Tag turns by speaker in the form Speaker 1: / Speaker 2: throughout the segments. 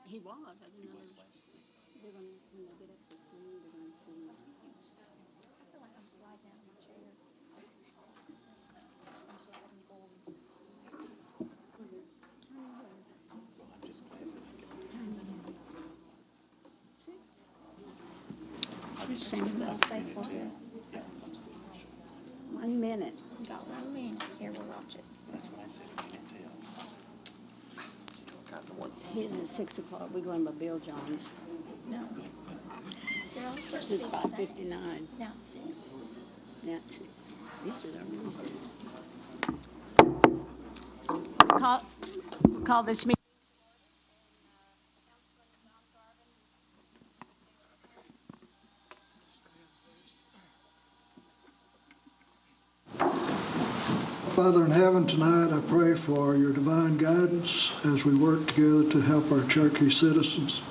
Speaker 1: He was. I didn't know. They're going to, when they get up to sing, they're going to sing.
Speaker 2: I feel like I'm sliding down in my chair. I'm sliding forward.
Speaker 3: I'm just glad that I can.
Speaker 1: Sing
Speaker 2: Little faithful here.
Speaker 3: Yeah, that's the initial.
Speaker 1: 1 minute.
Speaker 2: We got 1 minute. Here, we'll watch it.
Speaker 3: That's what I said. You can't tell. Got the one.
Speaker 1: His is 6 o'clock. We're going by Bill John's.
Speaker 2: No. They're all supposed
Speaker 1: This
Speaker 2: to
Speaker 1: is
Speaker 2: be the same.
Speaker 1: 5:59.
Speaker 2: Now it's 6.
Speaker 1: Yeah, it's 6. These are the recess. We'll call this meeting.
Speaker 4: Father in heaven, tonight I pray for your divine guidance as we work together to help our Cherokee citizens.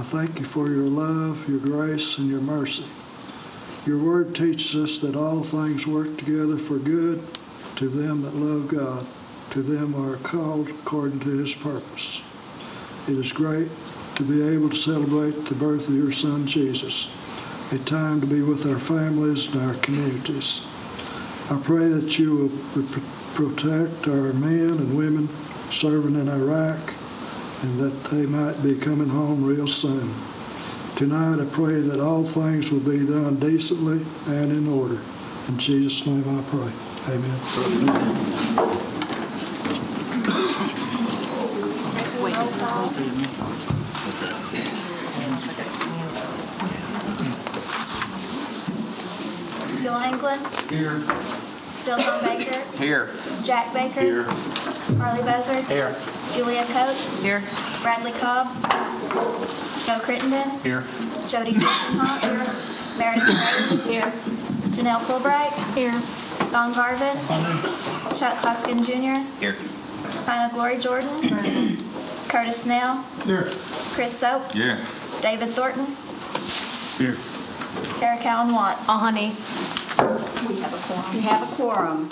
Speaker 4: I thank you for your love, your grace, and your mercy. Your word teaches us that all things work together for good to them that love God, to them who are called according to his purpose. It is great to be able to celebrate the birth of your Son, Jesus, a time to be with our families and our communities. I pray that you will protect our men and women serving in Iraq and that they might be coming home real soon. Tonight I pray that all things will be done decently and in order. In Jesus' name I pray. Amen.
Speaker 2: Bill England.
Speaker 3: Here.
Speaker 2: Bill John Baker.
Speaker 3: Here.
Speaker 2: Jack Baker.
Speaker 3: Here.
Speaker 2: Harley Buzzard.
Speaker 3: Here.
Speaker 2: Julia Coates.
Speaker 3: Here.
Speaker 2: Bradley Cobb. Joe Crittenden.
Speaker 3: Here.
Speaker 2: Jody Gibson-Hop. Meredith Brady. Here. Janelle Fulbright. Here. Don Garvin. Chuck Hoskin Jr.
Speaker 3: Here.
Speaker 2: Tina Glory Jordan. Curtis Snell.
Speaker 4: Here.
Speaker 2: Chris Soap.
Speaker 3: Yeah.
Speaker 2: David Thornton.
Speaker 3: Here.
Speaker 2: Eric Allen Watts.
Speaker 1: Oh, honey. We have a quorum. We have a quorum.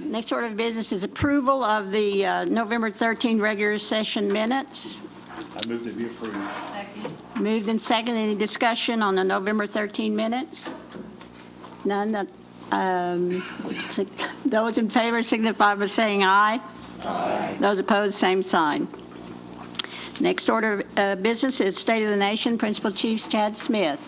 Speaker 1: Next order of business is approval of the November 13 regular session minutes.
Speaker 3: I move to be approved.
Speaker 1: Moved and second. Any discussion on the November 13 minutes? None. Those in favor signify by saying aye.
Speaker 3: Aye.
Speaker 1: Those opposed, same sign. Next order of business is State of the Nation. Principal Chief Chad Smith.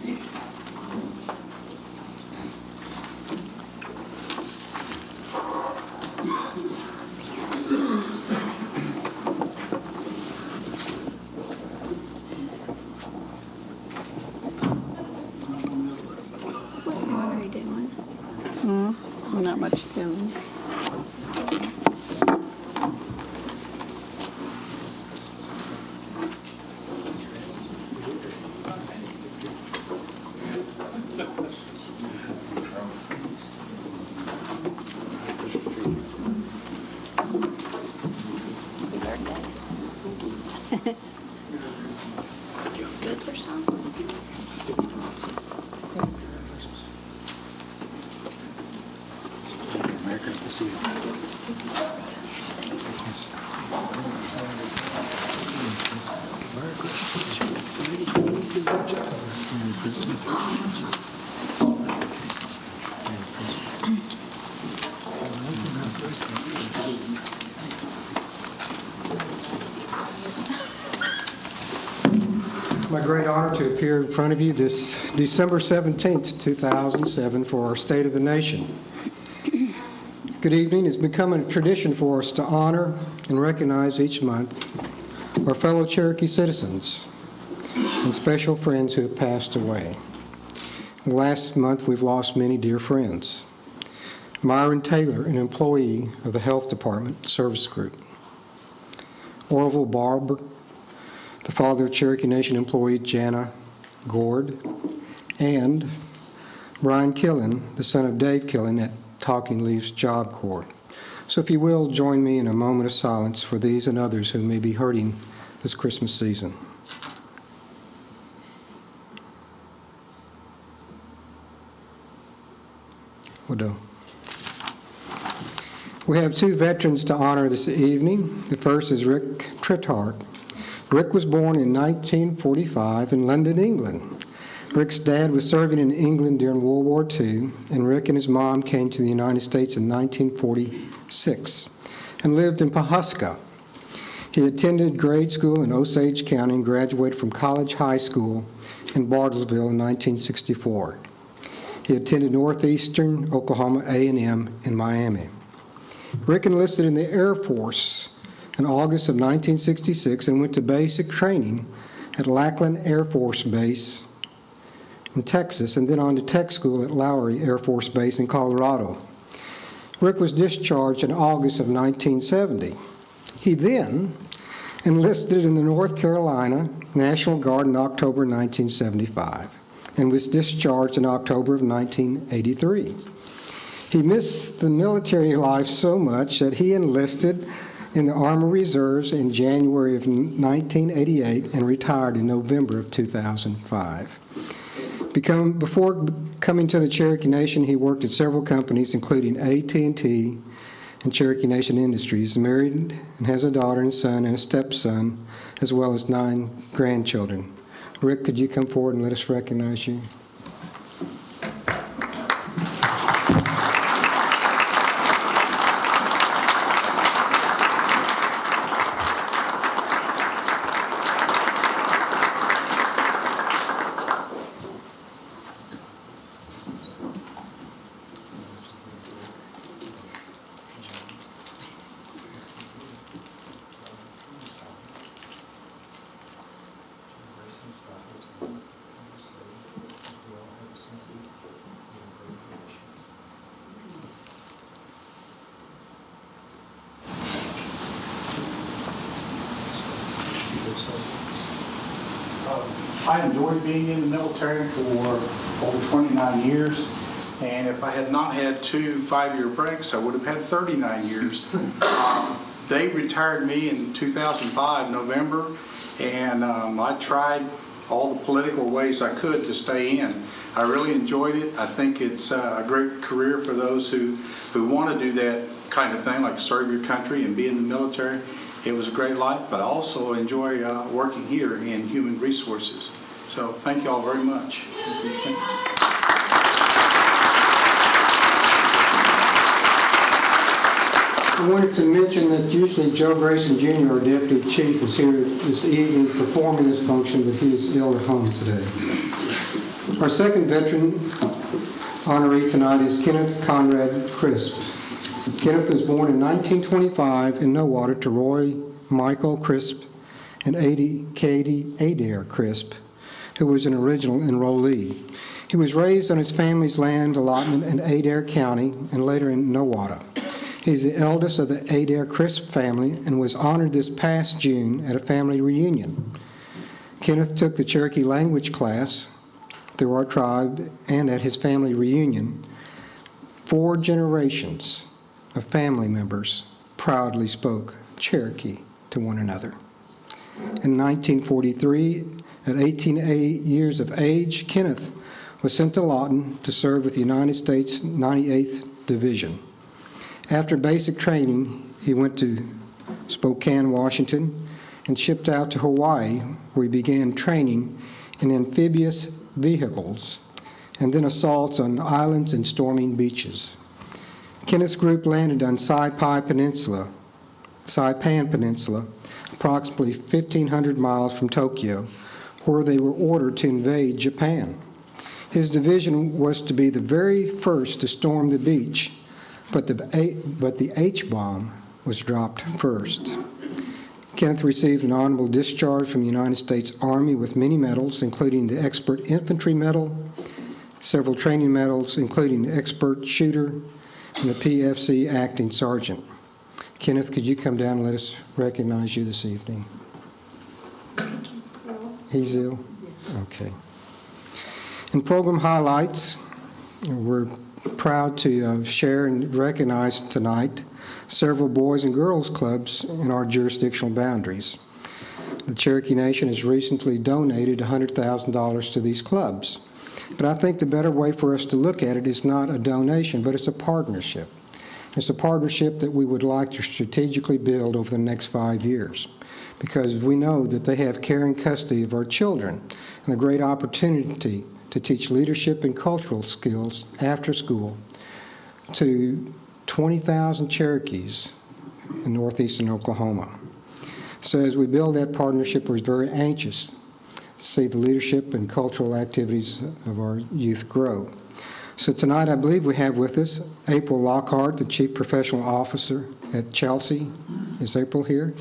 Speaker 1: What are you doing? Not much doing.
Speaker 2: Good for some.
Speaker 3: Merry Christmas to you. Merry Christmas. Merry Christmas.
Speaker 5: It's my great honor to appear in front of you this December 17th, 2007 for our State of the Nation. Good evening. It's become a tradition for us to honor and recognize each month our fellow Cherokee citizens and special friends who have passed away. Last month we've lost many dear friends. Myron Taylor, an employee of the Health Department Service Group. Orville Barber, the father of Cherokee Nation employee Jana Gord, and Brian Killen, the son of Dave Killen at Talking Leaves Job Corps. So if you will, join me in a moment of silence for these and others who may be hurting this Christmas season. We'll do. We have two veterans to honor this evening. The first is Rick Trithart, Rick was born in 1945 in London, England. Rick's dad was serving in England during World War II, and Rick and his mom came to the United States in 1946 and lived in Pawhuska. He attended grade school in Osage County and graduated from College High School in Bartlesville in 1964. He attended Northeastern Oklahoma A&M in Miami. Rick enlisted in the Air Force in August of 1966 and went to basic training at Lackland Air Force Base in Texas, and then on to tech school at Lowry Air Force Base in Colorado. Rick was discharged in August of 1970. He then enlisted in the North Carolina National Guard in October 1975 and was discharged in October of 1983. He missed the military life so much that he enlisted in the Army Reserves in January of 1988 and retired in November of 2005. Before coming to the Cherokee Nation, he worked at several companies, including AT&T and Cherokee Nation Industries. Married and has a daughter and son and a stepson, as well as 9 grandchildren. Rick, could you come forward and let us recognize you?
Speaker 3: I enjoyed being in the military for over 29 years, and if I had not had 2 5-year breaks, I would have had 39 years. They retired me in 2005, November, and I tried all the political ways I could to stay in. I really enjoyed it. I think it's a great career for those who want to do that kind of thing, like serve your country and be in the military. It was a great life, but I also enjoy working here in human resources. So thank you all very much.
Speaker 5: I wanted to mention that usually Joe Grayson Jr., our Deputy Chief, is here this evening performing this function, but he is ill at home today. Our second veteran honoree tonight is Kenneth Conrad Crisp. Kenneth was born in 1925 in Nowata to Roy Michael Crisp and Katie Adair Crisp, who was an original enrollee. He was raised on his family's land allotment in Adair County and later in Nowata. He is the eldest of the Adair Crisp family and was honored this past June at a family reunion. Kenneth took the Cherokee language class through our tribe, and at his family reunion, 4 generations of family members proudly spoke Cherokee to one another. In 1943, at 18 years of age, Kenneth was sent to Lawton to serve with the United States 98th Division. After basic training, he went to Spokane, Washington, and shipped out to Hawaii, where he began training in amphibious vehicles and then assaults on islands and storming beaches. Kenneth's group landed on Saipan Peninsula, approximately 1,500 miles from Tokyo, where they were ordered to invade Japan. His division was to be the very first to storm the beach, but the H-bomb was dropped first. Kenneth received an honorable discharge from the United States Army with many medals, including the Expert Infantry Medal, several training medals, including the Expert Shooter, and the PFC Acting Sergeant. Kenneth, could you come down and let us recognize you this evening? He's ill? Okay. In program highlights, we're proud to share and recognize tonight several boys and girls clubs in our jurisdictional boundaries. The Cherokee Nation has recently donated $100,000 to these clubs. But I think the better way for us to look at it is not a donation, but it's a partnership. It's a partnership that we would like to strategically build over the next 5 years. because we know that they have care and custody of our children and a great opportunity to teach leadership and cultural skills after school to 20,000 Cherokees in northeastern Oklahoma. So as we build that partnership, we're very anxious to see the leadership and cultural activities of our youth grow. So tonight I believe we have with us April Lockhart, the Chief Professional Officer at Chelsea. Is April here?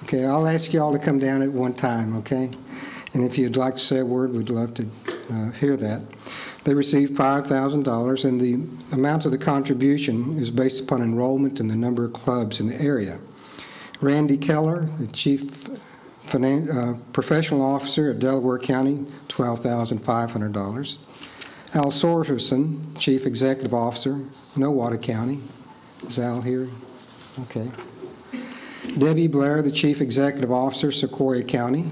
Speaker 5: Okay, I'll ask you all to come down at one time, okay? And if you'd like to say a word, we'd love to hear that. They received $5,000, and the amount of the contribution is based upon enrollment and the number of clubs in the area. Randy Keller, the Chief Professional Officer at Delaware County, $12,500. Al Sorensen, Chief Executive Officer, Nowata County. Is Al here? Okay. Debbie Blair, the Chief Executive Officer, Sequoia County.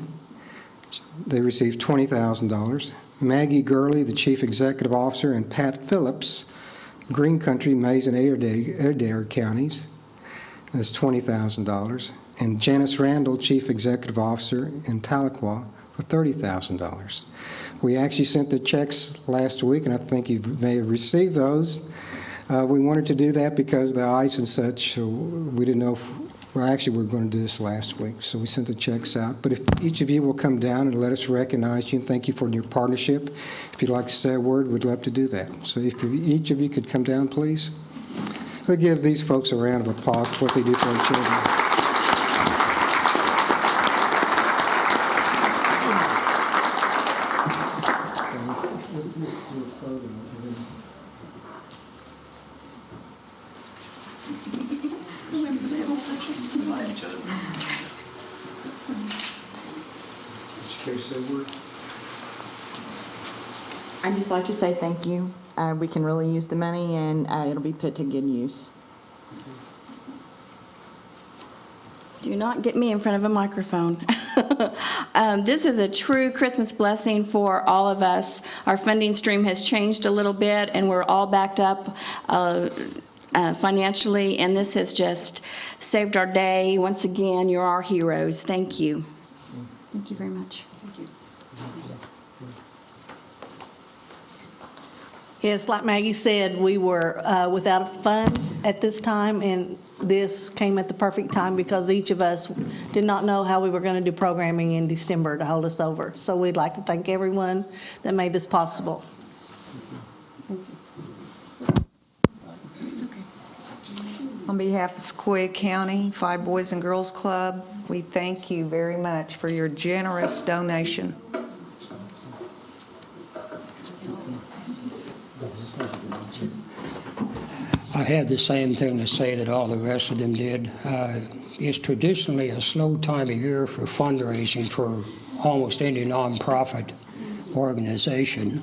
Speaker 5: They received $20,000. Maggie Gurley, the Chief Executive Officer, and Pat Phillips, Green Country, Mays, and Adair counties. That's $20,000. And Janice Randall, Chief Executive Officer in Tahlequah, for $30,000. We actually sent the checks last week, and I think you may have received those. We wanted to do that because of the ice and such, so we didn't know if, well, actually, we were going to do this last week, so we sent the checks out. But if each of you will come down and let us recognize you and thank you for your partnership, if you'd like to say a word, we'd love to do that. So if each of you could come down, please. Let's give these folks a round of applause for what they do for our children.
Speaker 6: I'd just like to say thank you. We can really use the money, and it'll be put to good use.
Speaker 7: Do not get me in front of a microphone. This is a true Christmas blessing for all of us. Our funding stream has changed a little bit, and we're all backed up financially, and this has just saved our day. Once again, you're our heroes. Thank you. Thank you very much. Thank you.
Speaker 8: Yes, like Maggie said, we were without funds at this time, and this came at the perfect time because each of us did not know how we were going to do programming in December to hold us over. So we'd like to thank everyone that made this possible.
Speaker 9: On behalf of Sequoia County Five Boys and Girls Club, we thank you very much for your generous donation.
Speaker 10: I had the same thing to say that all the rest of them did. It's traditionally a slow time of year for fundraising for almost any nonprofit organization.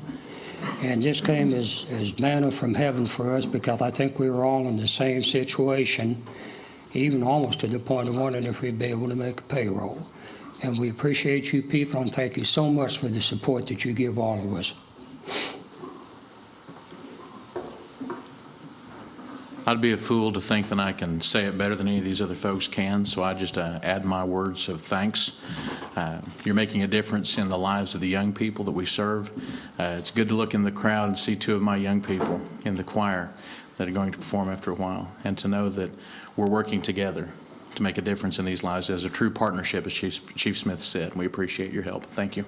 Speaker 10: And this came as manna from heaven for us because I think we were all in the same situation, even almost to the point of wondering if we'd be able to make a payroll. And we appreciate you people, and thank you so much for the support that you give all of us.
Speaker 11: I'd be a fool to think that I can say it better than any of these other folks can, so I just add my words of thanks. You're making a difference in the lives of the young people that we serve. It's good to look in the crowd and see two of my young people in the choir that are going to perform after a while, and to know that we're working together to make a difference in these lives as a true partnership, as Chief Smith said. We appreciate your help. Thank you.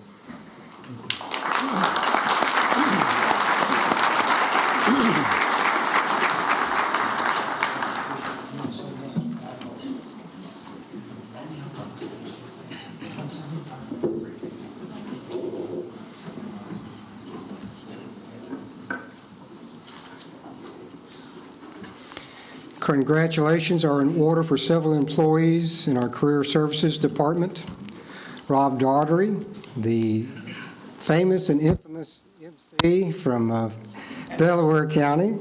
Speaker 5: Congratulations are in order for several employees in our Career Services Department. Rob Daugherty, the famous and infamous MC from Delaware County,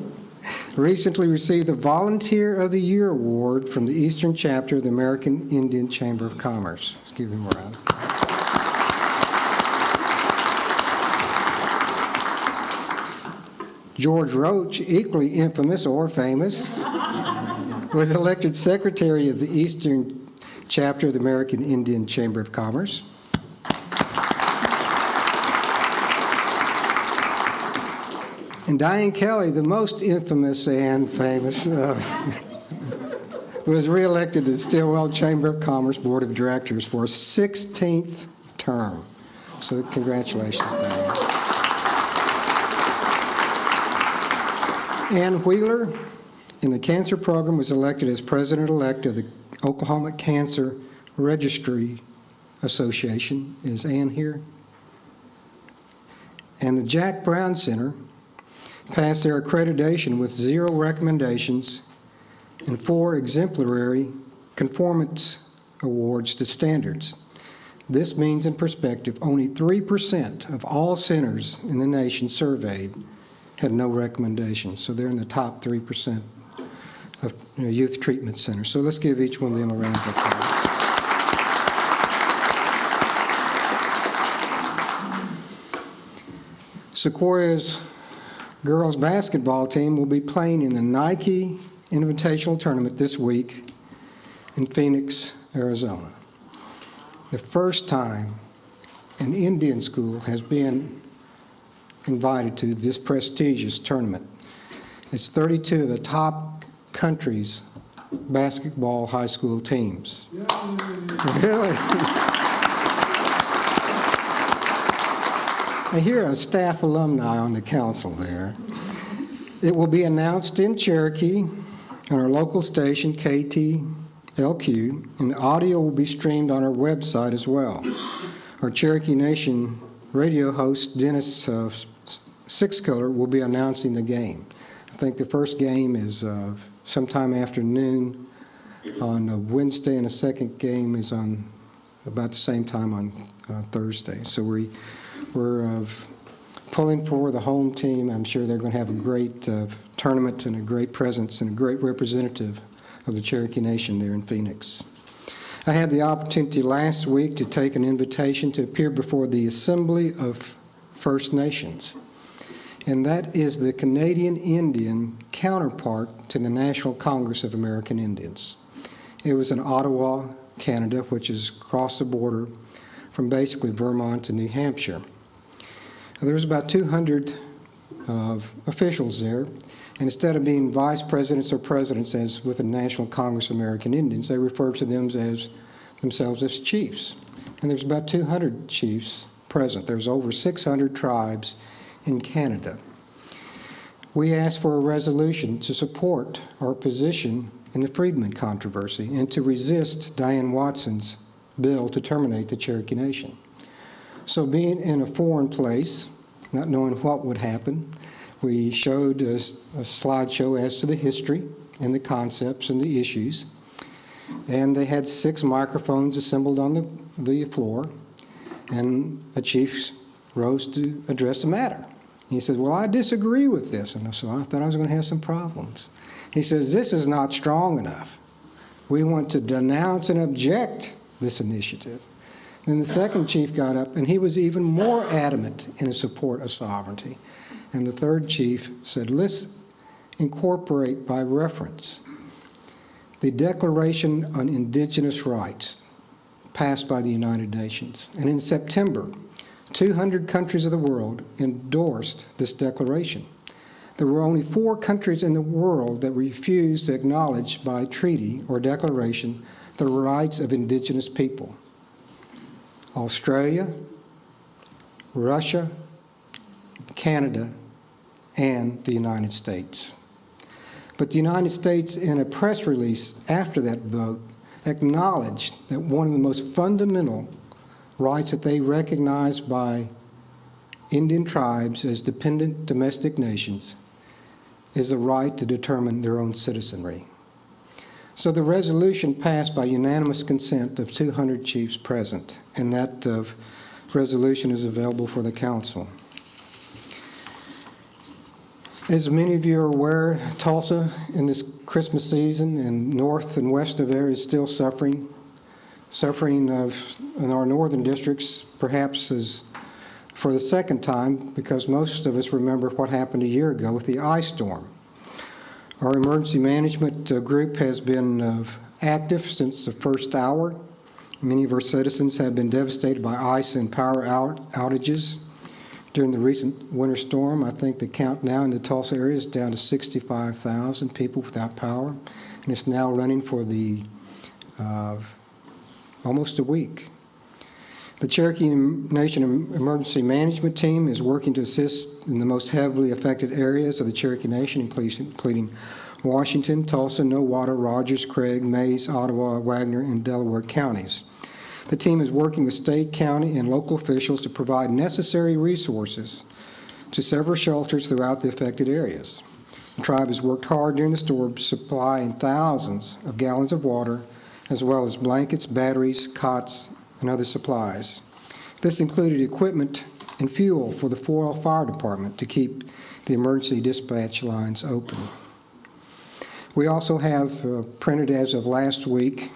Speaker 5: recently received the Volunteer of the Year Award from the Eastern Chapter of the American Indian Chamber of Commerce. Let's give him a round. George Roach, equally infamous or famous, was elected Secretary of the Eastern chapter of the American Indian Chamber of Commerce. And Diane Kelly, the most infamous and famous, was reelected to the Stillwell Chamber of Commerce Board of Directors for a 16th term. So congratulations, Diane. Ann Wheeler, in the cancer program, was elected as president-elect of the Oklahoma Cancer Registry Association. Is Ann here? And the Jack Brown Center passed their accreditation with 0 recommendations and 4 exemplary conformance awards to standards. This means, in perspective, only 3% of all centers in the nation surveyed had no recommendations. So they're in the top 3% of youth treatment centers. So let's give each one of them a round of applause. Sequoia's girls basketball team will be playing in the Nike Invitational Tournament this week in Phoenix, Arizona. The first time an Indian school has been invited to this prestigious tournament. It's 32 of the top country's basketball high school teams. Yay. Really? I hear a staff alumni on the council there. It will be announced in Cherokee on our local station, KTLQ, and the audio will be streamed on our website as well. Our Cherokee Nation radio host, Dennis Sixcolor, will be announcing the game. I think the first game is sometime afternoon on Wednesday, and the second game is on about the same time on Thursday. So we're pulling for the home team. I'm sure they're going to have a great tournament and a great presence and a great representative of the Cherokee Nation there in Phoenix. I had the opportunity last week to take an invitation to appear before the Assembly of First Nations, and that is the Canadian Indian counterpart to the National Congress of American Indians. It was in Ottawa, Canada, which is across the border from basically Vermont to New Hampshire. There was about 200 officials there, and instead of being vice presidents or presidents as with the National Congress of American Indians, they referred to themselves as chiefs. And there's about 200 chiefs present. There's over 600 tribes in Canada. We asked for a resolution to support our position in the Freedmen controversy and to resist Diane Watson's bill to terminate the Cherokee Nation. So being in a foreign place, not knowing what would happen, we showed a slideshow as to the history and the concepts and the issues. And they had 6 microphones assembled on the floor, and a chief rose to address the matter. He says, well, I disagree with this. And so I thought I was going to have some problems. He says, this is not strong enough. We want to denounce and object this initiative. Then the second chief got up, and he was even more adamant in his support of sovereignty. And the third chief said, let's incorporate by reference the Declaration on Indigenous Rights passed by the United Nations. And in September, 200 countries of the world endorsed this declaration. There were only 4 countries in the world that refused to acknowledge by treaty or declaration the rights of indigenous people: Australia, Russia, Canada, and the United States. But the United States, in a press release after that vote, acknowledged that one of the most fundamental rights that they recognize by Indian tribes as dependent domestic nations is the right to determine their own citizenry. So the resolution passed by unanimous consent of 200 chiefs present, and that resolution is available for the council. As many of you are aware, Tulsa in this Christmas season and north and west of there is still suffering in our northern districts, perhaps as for the second time, because most of us remember what happened a year ago with the ice storm. Our emergency management group has been active since the first hour. Many of our citizens have been devastated by ice and power outages during the recent winter storm. I think the count now in the Tulsa area is down to 65,000 people without power, and it's now running for almost a week. The Cherokee Nation Emergency Management Team is working to assist in the most heavily affected areas of the Cherokee Nation, including Washington, Tulsa, Nowata, Rogers, Craig, Mays, Ottawa, Wagner, and Delaware counties. The team is working with state, county, and local officials to provide necessary resources to several shelters throughout the affected areas. The tribe has worked hard during the storm, supplying thousands of gallons of water, as well as blankets, batteries, cots, and other supplies. This included equipment and fuel for the Foil Fire Department to keep the emergency dispatch lines open. We also have printed as of last week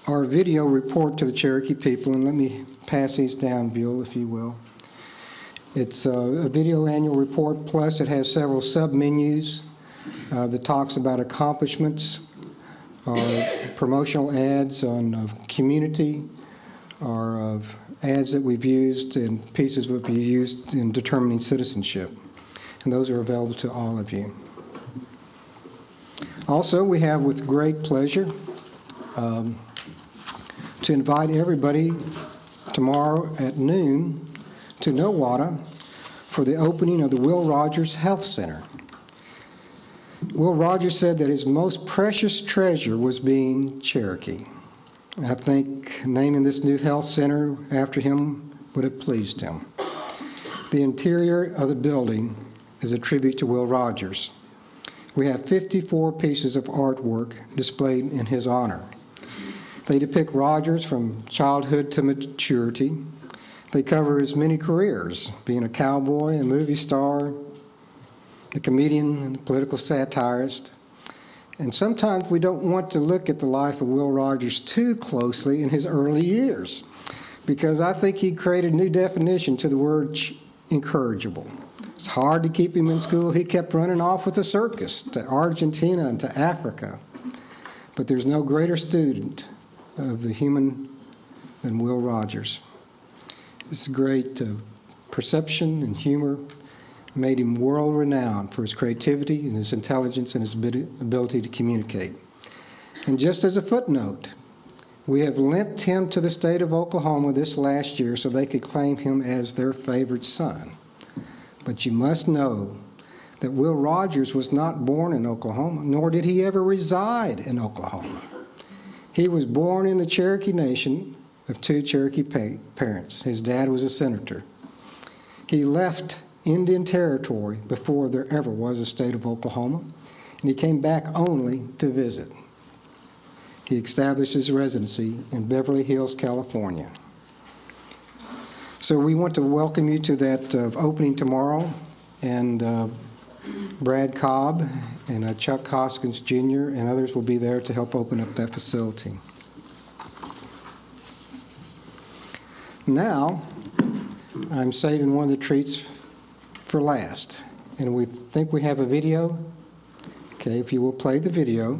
Speaker 5: our video report to the Cherokee people, and let me pass these down, Buell, if you will. It's a video annual report, plus it has several sub-menus that talks about accomplishments, promotional ads on community, or of ads that we've used and pieces that we've used in determining citizenship. And those are available to all of you. Also, we have with great pleasure to invite everybody tomorrow at noon to Nowata for the opening of the Will Rogers Health Center. Will Rogers said that his most precious treasure was being Cherokee. I think naming this new health center after him would have pleased him. The interior of the building is a tribute to Will Rogers. We have 54 pieces of artwork displayed in his honor. They depict Rogers from childhood to maturity. They cover his many careers, being a cowboy, a movie star, a comedian, and a political satirist. And sometimes we don't want to look at the life of Will Rogers too closely in his early years, because I think he created a new definition to the word incorrigible. It's hard to keep him in school. He kept running off with a circus to Argentina and to Africa. But there's no greater student of the human than Will Rogers. His great perception and humor made him world-renowned for his creativity and his intelligence and his ability to communicate. And just as a footnote, we have lent him to the state of Oklahoma this last year so they could claim him as their favored son. But you must know that Will Rogers was not born in Oklahoma, nor did he ever reside in Oklahoma. He was born in the Cherokee Nation of two Cherokee parents. His dad was a senator. He left Indian Territory before there ever was a state of Oklahoma, and he came back only to visit. He established his residency in Beverly Hills, California. So we want to welcome you to that opening tomorrow, and Brad Cobb and Chuck Hoskins Jr. and others will be there to help open up that facility. Now, I'm saving one of the treats for last, and we think we have a video. Okay, if you will play the video.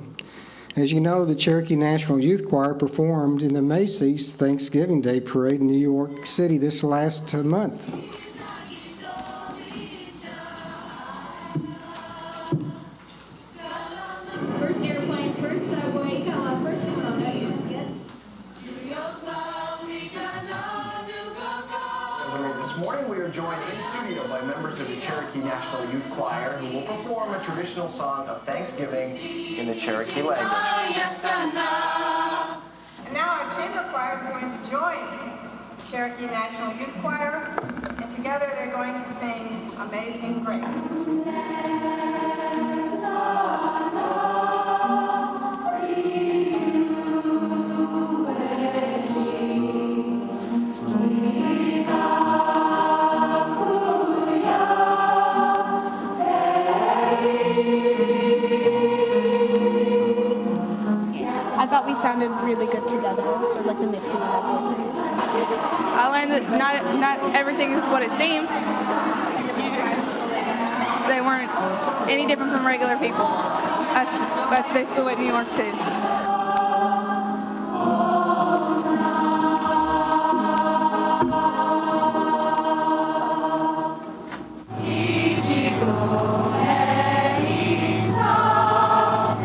Speaker 5: As you know, the Cherokee National Youth Choir performed in the Macy's Thanksgiving Day Parade in New York City this last month.
Speaker 2: First airplane, first subway, come on, first one on that, yes?
Speaker 12: This morning we are joined in studio by members of the Cherokee National Youth Choir who will perform a traditional song of Thanksgiving in the Cherokee language.
Speaker 2: And now our chamber choir is going to join the Cherokee National Youth Choir, and together they're going to sing Amazing Grace.
Speaker 13: I thought we sounded really good together, sort of like the mixing of our voices.
Speaker 7: I learned that not
Speaker 13: everything is what it seems. They weren't any different from regular people. That's basically what New York did.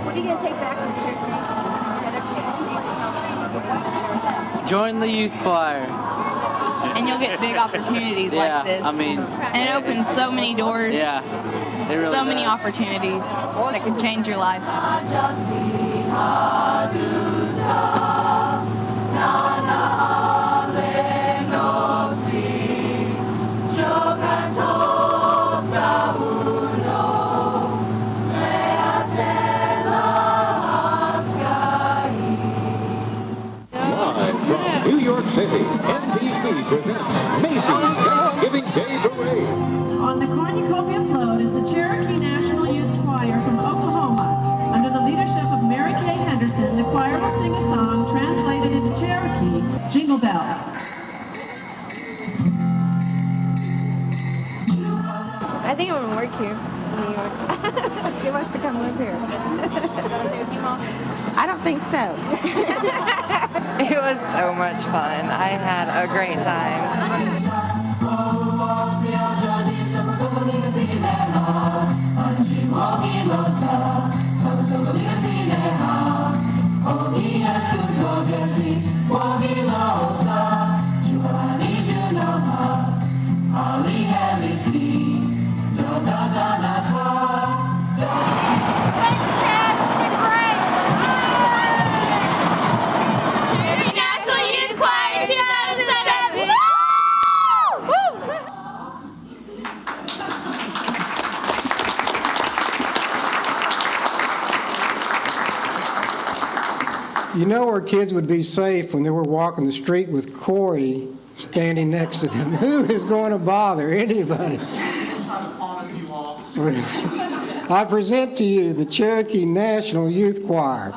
Speaker 2: What are you going to take back from Cherokee?
Speaker 14: Join the youth choir.
Speaker 13: And you'll get big opportunities like this.
Speaker 14: I mean,
Speaker 13: And it opens so many doors.
Speaker 14: yeah, it really
Speaker 13: So many
Speaker 14: does.
Speaker 13: opportunities that can change your life.
Speaker 15: Live from New York City, NBC presents Macy's Thanksgiving Day Parade.
Speaker 16: On the cornucopia float is the Cherokee National Youth Choir from Oklahoma. Under the leadership of Mary Kay Henderson, the choir will sing a song translated into Cherokee, Jingle Bells.
Speaker 13: I think I'm going to work here in New York. He wants to come live here.
Speaker 6: I don't think so.
Speaker 17: It was so much fun. I had a great time.
Speaker 13: National Youth Choir 2007.
Speaker 5: You know our kids would be safe when they were walking the street with Corey standing next to them. Who is going to bother anybody? I present to you the Cherokee National Youth Choir.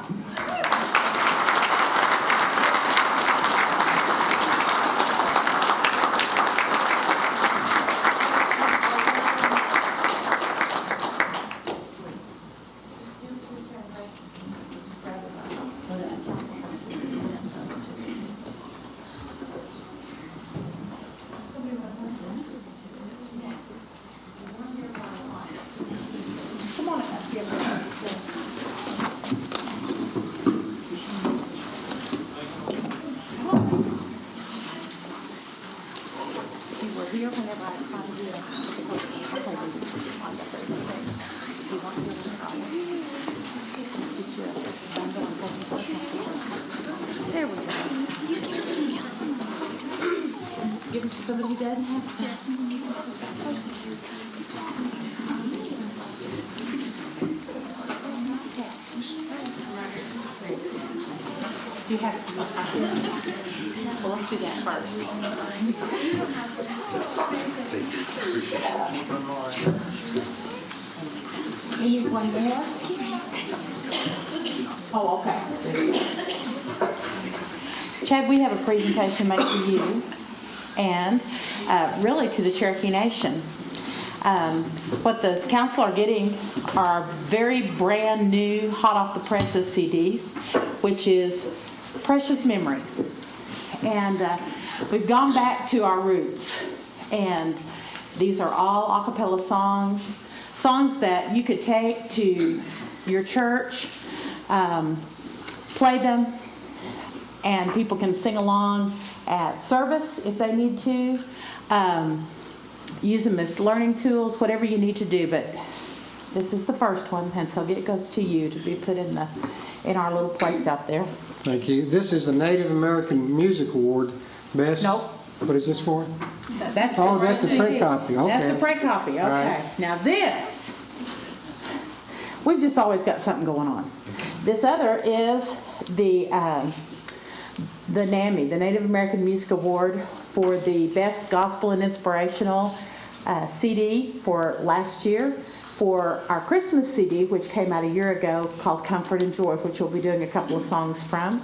Speaker 16: There we go. Give them to somebody who doesn't have Do you have well, let's do that first. You need one more? Oh, okay. Chad, we have a presentation to make to you and really to the Cherokee Nation. What the council are getting are very brand new, hot off the presses CDs, which is Precious Memories. And we've gone back to our roots. And these are all a cappella songs, songs that you could take to your church, play them, and people can sing along at service if they need to. Use them as learning tools, whatever you need to do. But this is the first one, and so it goes to you to be put in our little place out there.
Speaker 5: Thank you. This is the Native American Music Award. Best.
Speaker 16: Nope.
Speaker 5: What is this for?
Speaker 16: That's
Speaker 5: that's a print copy. Okay.
Speaker 16: That's the print copy. Okay.
Speaker 5: Right.
Speaker 16: Now this, we've just always got something going on. This other is the NAMI, the Native American Music Award, for the Best Gospel and Inspirational CD for last year. For our Christmas CD, which came out a year ago, called Comfort and Joy, which we'll be doing a couple of songs from.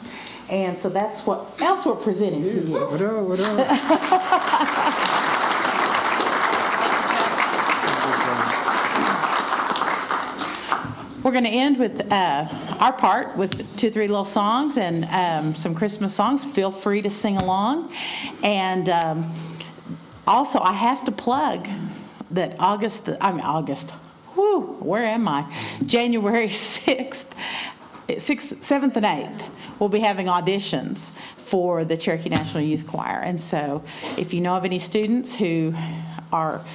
Speaker 16: And so that's what else we're presenting to you.
Speaker 5: What up?
Speaker 16: We're going to end with our part with 2 or 3 little songs and some Christmas songs. Feel free to sing along. And also, I have to plug that January 6th, 7th, and 8th, we'll be having auditions for the Cherokee National Youth Choir. And so if you know of any students who are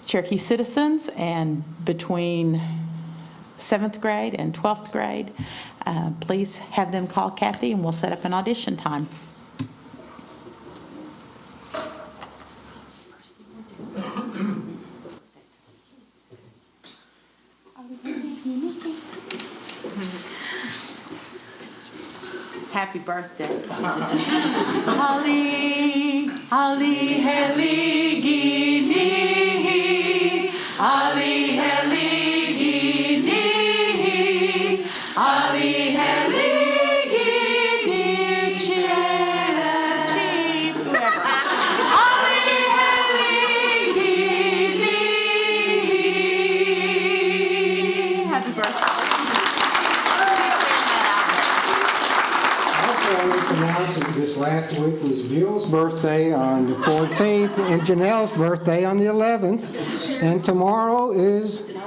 Speaker 16: Cherokee citizens and between 7th grade and 12th grade, please have them call Kathy and we'll set up an audition time. Happy birthday. Holly, Holly, Helly, Guinea, Holly, Helly, Guinea, Holly, Helly, Guinea, Cherokee, whoever. Holly, Helly, Guinea. Happy birthday.
Speaker 5: Also, I want to announce that this last week was Bill's birthday on the 14th and Janelle's birthday on the 11th. And tomorrow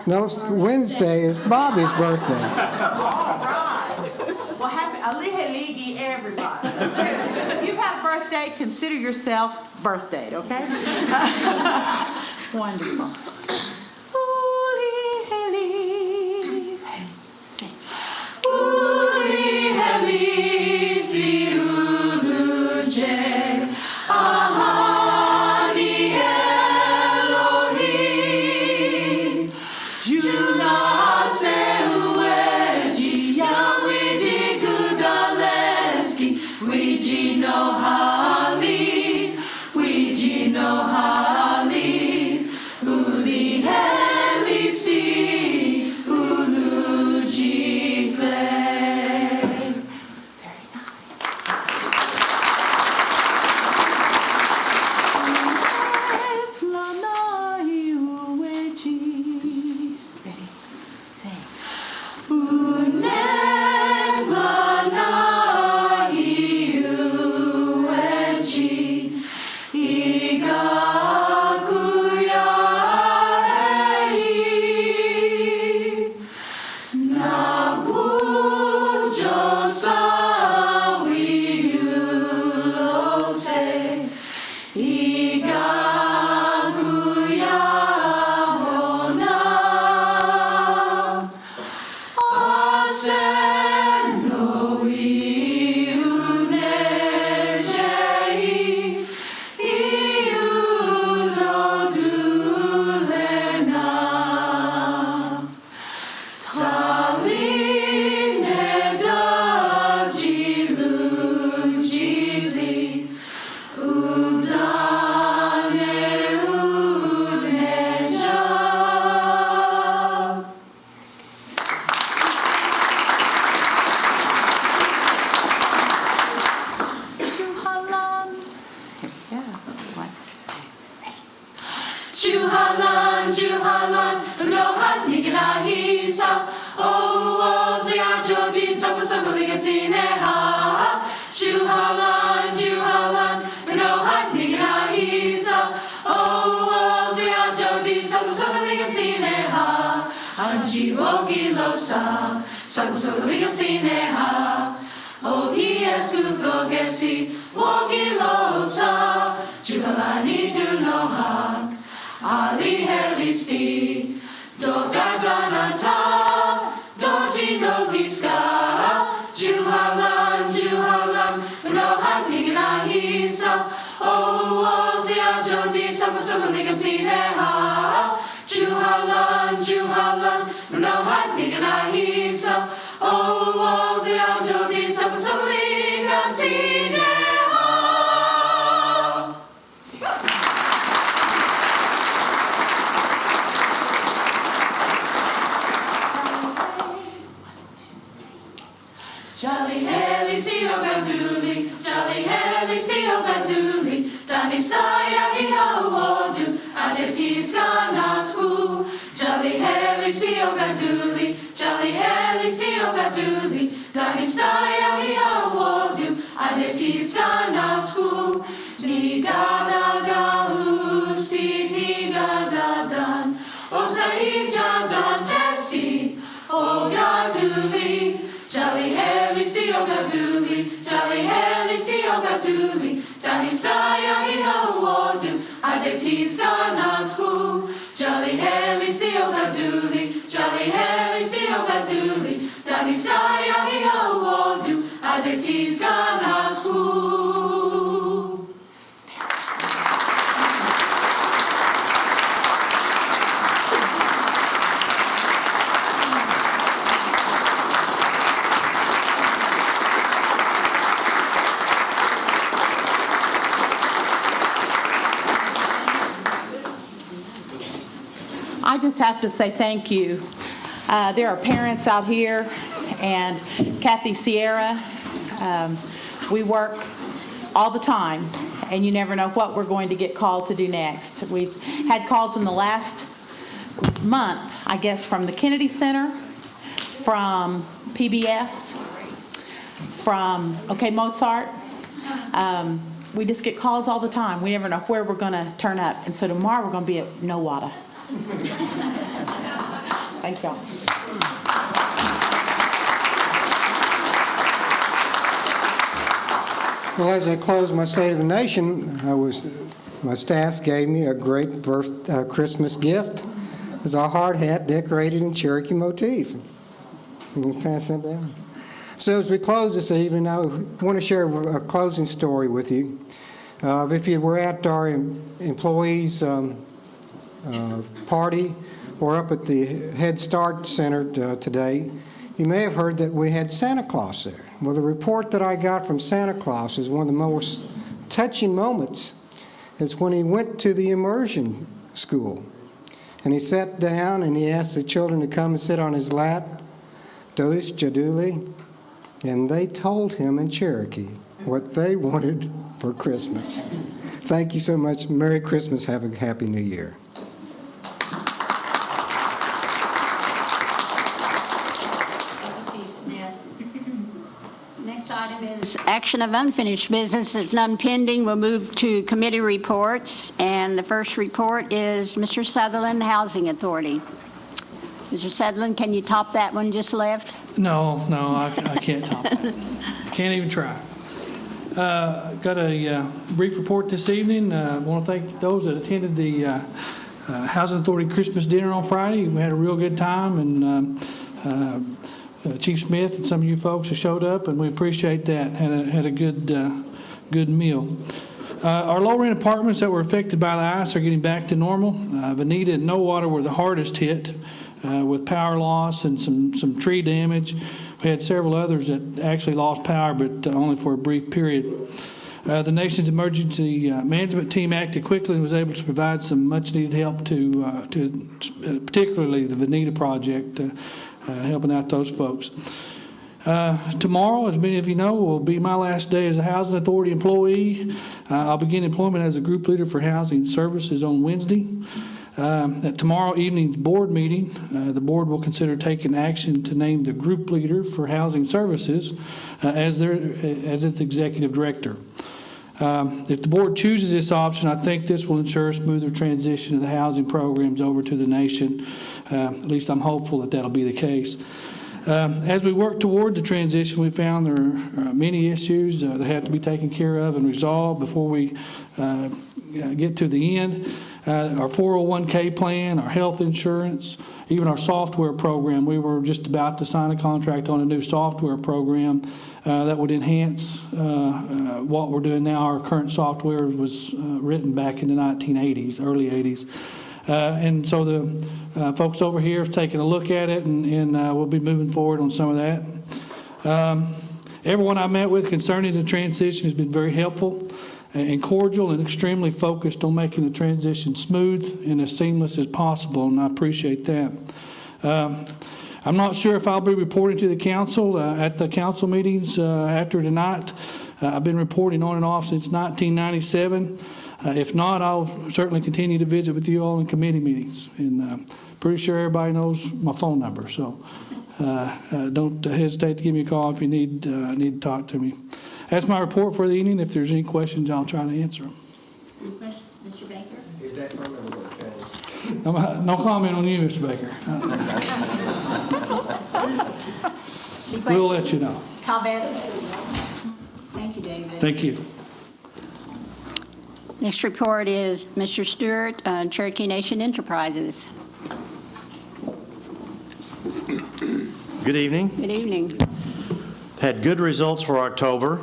Speaker 5: Wednesday is Bobby's birthday.
Speaker 16: All right. Well, happy Alihi everybody. If you've had a birthday, consider yourself birthdayed, okay? Wonderful.
Speaker 18: Juhalan, Juhalan, Lohan, Niganahisa, Oh, the Ajodi, Sakusakaligazineha. Juhalan, Juhalan, Lohan, Niganahisa, Oh, the Ajodi, Sakusakaligazineha. Anji Wogi Losa, Sakusakaligazineha. Oh, he has good flogesi, Wogi Losa, Juhalani do no hak. Ali Helisti, Dodadanata, Doji Nogiska, Juhalan, Juhalan, Lohan Niganahisa, Oh, the Ajodi, Sakusakaligazineha. Juhalan, Juhalan, Lohan Niganahisa, Oh, the Ajodi, Sakusakaligazineha. Jolly Helly, Sio Ganduli, Jolly Helly, Sio Ganduli, Dani Saya Hiha Wodu, Adetiska Nasku, Jolly Helly, Sio Ganduli, Jolly Duli, Dani Saya Hiha Wodu, Adetista Nasku, Ni Gada Gahu, Ni Gada Dan, Osai Jada Testi, Oga Duli, Jolly Heli Si Oga Duli, Jolly Heli Si Oga Duli, Dani Saya Hiha Wodu, Adetista Nasku, Jolly Heli Si Oga Duli, Jolly Heli Si Oga Duli, Dani Saya Hiha Wodu, Adetista Nasku.
Speaker 16: I just have to say thank you. There are parents out here, and Kathy Sierra, we work all the time, and you never know what we're going to get called to do next. We've had calls in the last month, I guess, from the Kennedy Center, from PBS, from OK Mozart. We just get calls all the time. We never know where we're going to turn up. And so tomorrow we're going to be at Nowata. Thank y'all.
Speaker 5: Well, as I close my State of the Nation, my staff gave me a great Christmas gift. It's a hard hat decorated in Cherokee motif. We'll pass that down. So as we close this evening, I want to share a closing story with you. If you were at our employees' party or up at the Head Start Center today, you may have heard that we had Santa Claus there. Well, the report that I got from Santa Claus is one of the most touching moments is when he went to the immersion school. And he sat down and he asked the children to come and sit on his lap, Dois Jaduli, and they told him in Cherokee what they wanted for Christmas. Thank you so much. Merry Christmas. Have a Happy New Year.
Speaker 1: Next item is action of unfinished business. There's none pending. We'll move to committee reports. And the first report is Mr. Sutherland, Housing Authority. Mr. Sutherland, can you top that one just left?
Speaker 19: No, I can't top that. Can't even try. Got a brief report this evening. I want to thank those that attended the Housing Authority Christmas dinner on Friday. We had a real good time, and Chief Smith and some of you folks have showed up, and we appreciate that. Had a good meal. Our low-rent apartments that were affected by the ice are getting back to normal. Veneta and Nowata were the hardest hit with power loss and some tree damage. We had several others that actually lost power, but only for a brief period. The nation's emergency management team acted quickly and was able to provide some much-needed help to particularly the Veneta project, helping out those folks. Tomorrow, as many of you know, will be my last day as a Housing Authority employee. I'll begin employment as a group leader for Housing Services on Wednesday. At tomorrow evening's board meeting, the board will consider taking action to name the group leader for Housing Services as its executive director. If the board chooses this option, I think this will ensure a smoother transition of the housing programs over to the nation. At least I'm hopeful that that'll be the case. As we work toward the transition, we found there are many issues that have to be taken care of and resolved before we get to the end. Our 401k plan, our health insurance, even our software program. We were just about to sign a contract on a new software program that would enhance what we're doing now. Our current software was written back in the 1980s, early 80s. And so the folks over here have taken a look at it, and we'll be moving forward on some of that. Everyone I met with concerning the transition has been very helpful and cordial and extremely focused on making the transition smooth and as seamless as possible, and I appreciate that. I'm not sure if I'll be reporting to the council at the council meetings after tonight. I've been reporting on and off since 1997. If not, I'll certainly continue to visit with you all in committee meetings. And pretty sure everybody knows my phone number. So don't hesitate to give me a call if you need to talk to me. That's my report for the evening. If there's any questions, I'll try to answer them.
Speaker 1: Any questions, Mr. Baker?
Speaker 12: Is that from the
Speaker 19: No comment on you, Mr. Baker. We'll let you know.
Speaker 1: Comments? Thank you, David.
Speaker 19: Thank you.
Speaker 1: Next report is Mr. Stewart, Cherokee Nation Enterprises.
Speaker 20: Good evening.
Speaker 1: Good evening.
Speaker 20: Had good results for October,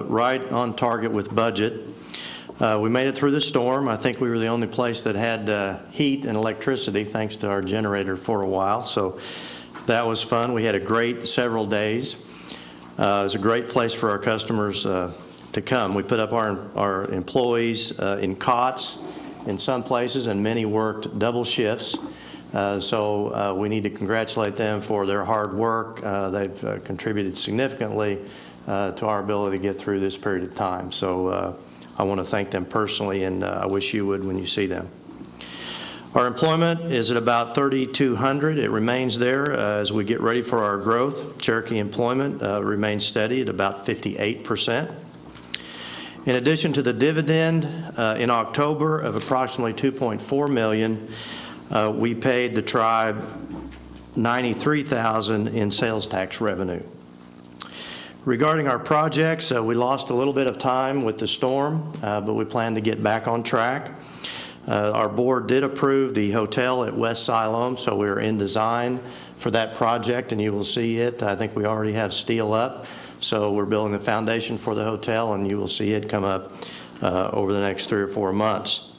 Speaker 20: right on target with budget. We made it through the storm. I think we were the only place that had heat and electricity thanks to our generator for a while, so that was fun. We had a great several days. It was a great place for our customers to come. We put up our employees in cots in some places, and many worked double shifts. So we need to congratulate them for their hard work. They've contributed significantly to our ability to get through this period of time. So I want to thank them personally, and I wish you would when you see them. Our employment is at about 3,200. It remains there as we get ready for our growth. Cherokee employment remains steady at about 58%. In addition to the dividend in October of approximately $2.4 million, we paid the tribe $93,000 in sales tax revenue. Regarding our projects, we lost a little bit of time with the storm, but we plan to get back on track. Our board did approve the hotel at West Siloam, so we're in design for that project, and you will see it. I think we already have steel up, so we're building the foundation for the hotel, and you will see it come up over the next 3 or 4 months.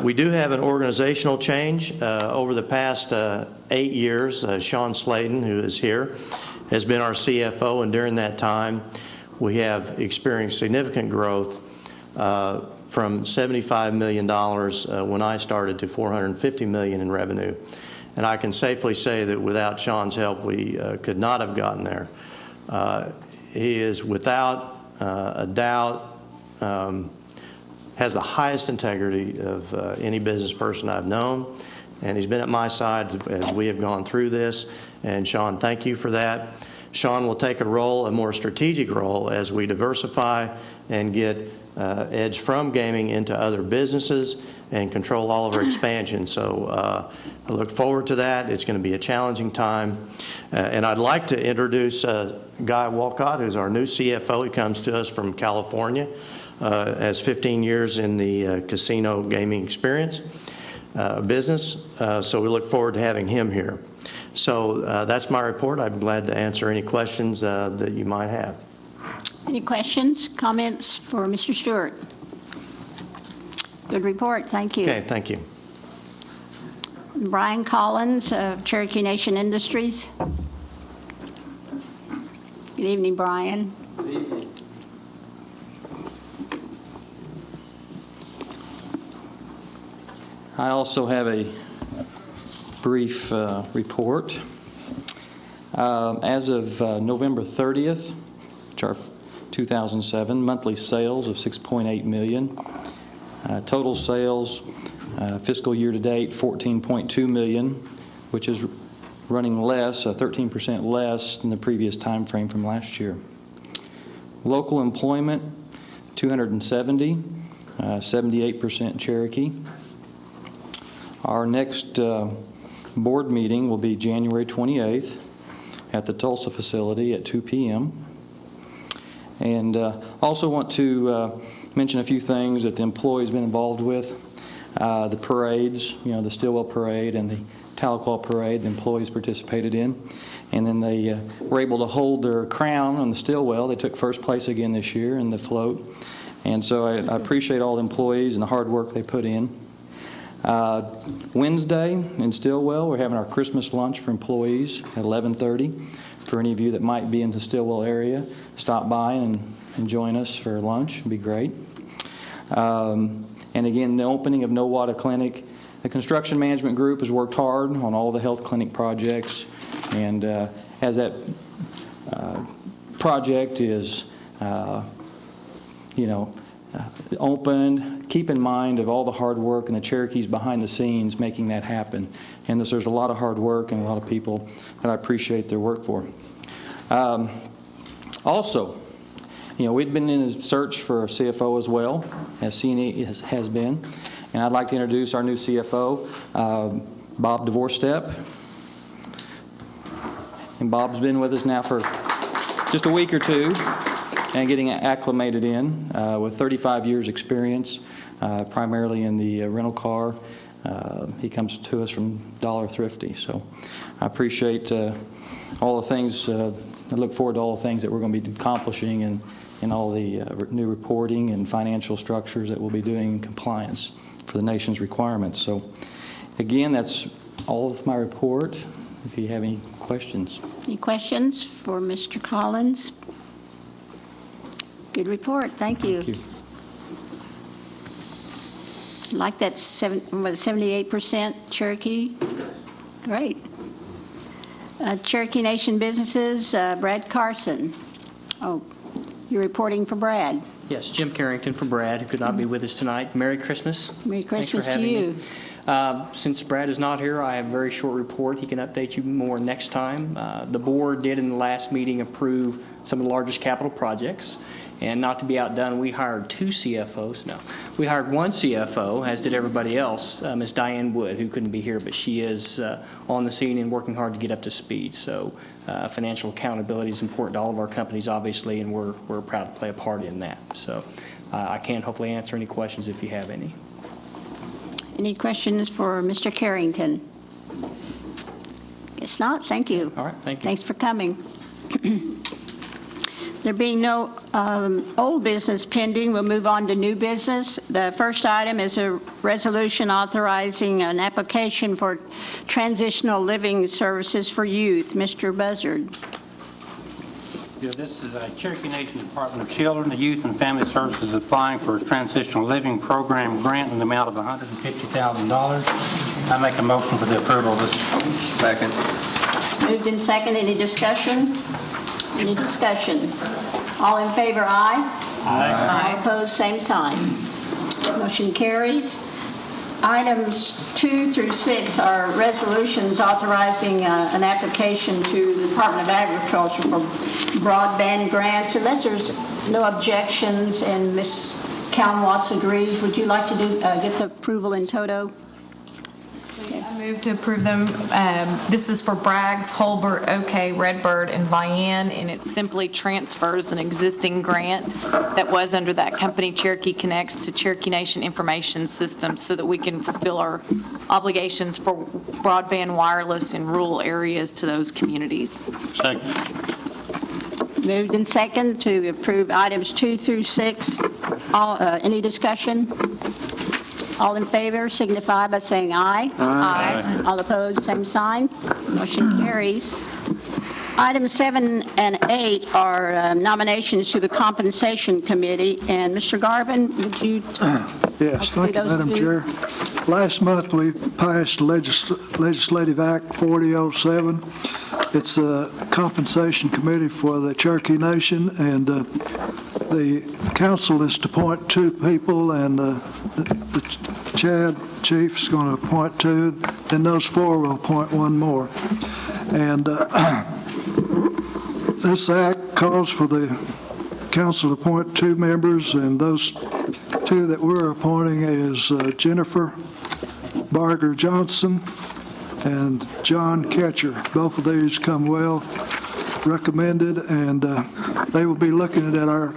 Speaker 20: We do have an organizational change. Over the past 8 years, Sean Slayton, who is here, has been our CFO, and during that time we have experienced significant growth from $75 million when I started to $450 million in revenue. And I can safely say that without Sean's help, we could not have gotten there. He is without a doubt has the highest integrity of any business person I've known, and he's been at my side as we have gone through this. And Sean, thank you for that. Sean will take a more strategic role as we diversify and get edge from gaming into other businesses and control all of our expansion. So I look forward to that. It's going to be a challenging time. And I'd like to introduce Guy Walcott, who's our new CFO. He comes to us from California. Has 15 years in the casino gaming experience business, so we look forward to having him here. So that's my report. I'm glad to answer any questions that you might have.
Speaker 1: Any questions, comments for Mr. Stewart? Good report. Thank you.
Speaker 20: Okay, thank you.
Speaker 1: Brian Collins of Cherokee Nation Industries. Good evening, Brian.
Speaker 21: Good evening. I also have a brief report. As of November 30th, which are 2007, monthly sales of $6.8 million. Total sales fiscal year to date $14.2 million, which is running less, 13% less than the previous time frame from last year. Local employment 270, 78% Cherokee. Our next board meeting will be January 28th at the Tulsa facility at 2 p.m. And also want to mention a few things that the employees have been involved with. The parades, the Stillwell Parade and the Tahlequah Parade, the employees participated in. And then they were able to hold their crown on the Stillwell. They took first place again this year in the float. And so I appreciate all the employees and the hard work they put in. Wednesday in Stillwell, we're having our Christmas lunch for employees at 11:30. For any of you that might be in the Stillwell area, stop by and join us for lunch. It'd be great. And again, the opening of No Water Clinic. The construction management group has worked hard on all the health clinic projects, and as that project is opened. Keep in mind of all the hard work and the Cherokees behind the scenes making that happen. And there's a lot of hard work and a lot of people that I appreciate their work for. Also, we've been in a search for a CFO as well, as C&E has been. And I'd like to introduce our new CFO, Bob DeVorstep. And Bob's been with us now for just a week or two and getting acclimated in with 35 years experience, primarily in the rental car. He comes to us from Dollar Thrifty. So I appreciate all the things, I look forward to all the things that we're going to be accomplishing and all the new reporting and financial structures that we'll be doing in compliance for the nation's requirements. So again, that's all of my report. If you have any questions.
Speaker 1: Any questions for Mr. Collins? Good report. Thank you.
Speaker 21: Thank you.
Speaker 1: Like that 78% Cherokee? Great. Cherokee Nation Businesses, Brad Carson. Oh, you're reporting for Brad.
Speaker 4: Yes, Jim Carrington for Brad, who could not be with us tonight. Merry Christmas.
Speaker 1: Merry Christmas
Speaker 4: Thanks for
Speaker 1: to
Speaker 4: having
Speaker 1: you.
Speaker 4: me. Since Brad is not here, I have a very short report. He can update you more next time. The board did in the last meeting approve some of the largest capital projects. And not to be outdone, we hired 2 CFOs. No, we hired 1 CFO, as did everybody else, Ms. Diane Wood, who couldn't be here, but she is on the scene and working hard to get up to speed. So financial accountability is important to all of our companies, obviously, and we're proud to play a part in that. So I can hopefully answer any questions if you have any.
Speaker 1: Any questions for Mr. Carrington? Guess not. Thank you.
Speaker 4: All right. Thank you.
Speaker 1: Thanks for coming. There being no old business pending, we'll move on to new business. The first item is a resolution authorizing an application for transitional living services for youth. Mr. Buzzard.
Speaker 22: Yeah, this is a Cherokee Nation Department of Children, the Youth and Family Services applying for a transitional living program grant in the amount of $150,000. I make a motion for the approval of this.
Speaker 12: Second.
Speaker 1: Moved in second. Any discussion? Any discussion? All in favor, aye. Aye. All opposed, same sign. Motion carries. Items 2 through 6 are resolutions authorizing an application to the Department of Agriculture for broadband grants. Unless there's no objections and Ms. Caln-Watts agrees, would you like to get the approval in toto?
Speaker 17: I move to approve them. This is for Braggs, Holbert, OK, Redbird, and Vian, and it simply transfers an existing grant that was under that company, Cherokee Connects, to Cherokee Nation Information Systems so that we can fulfill our obligations for broadband wireless in rural areas to those communities.
Speaker 22: Second.
Speaker 1: Moved in second to approve items 2 through 6. Any discussion? All in favor signify by saying aye. Aye. All opposed, same sign. Motion carries. Items 7 and 8 are nominations to the Compensation Committee. And Mr. Garvin, would you...
Speaker 23: Yes, thank you, Madam Chair. Last month we passed Legislative Act 4007. It's a compensation committee for the Cherokee Nation, and the council is to appoint 2 people, and the Chad Chief is going to appoint 2, and those 4 will appoint 1 more. And this act calls for the council to appoint 2 members, and those 2 that we're appointing is Jennifer Barger Johnson and John Ketcher. Both of these come well recommended, and they will be looking at our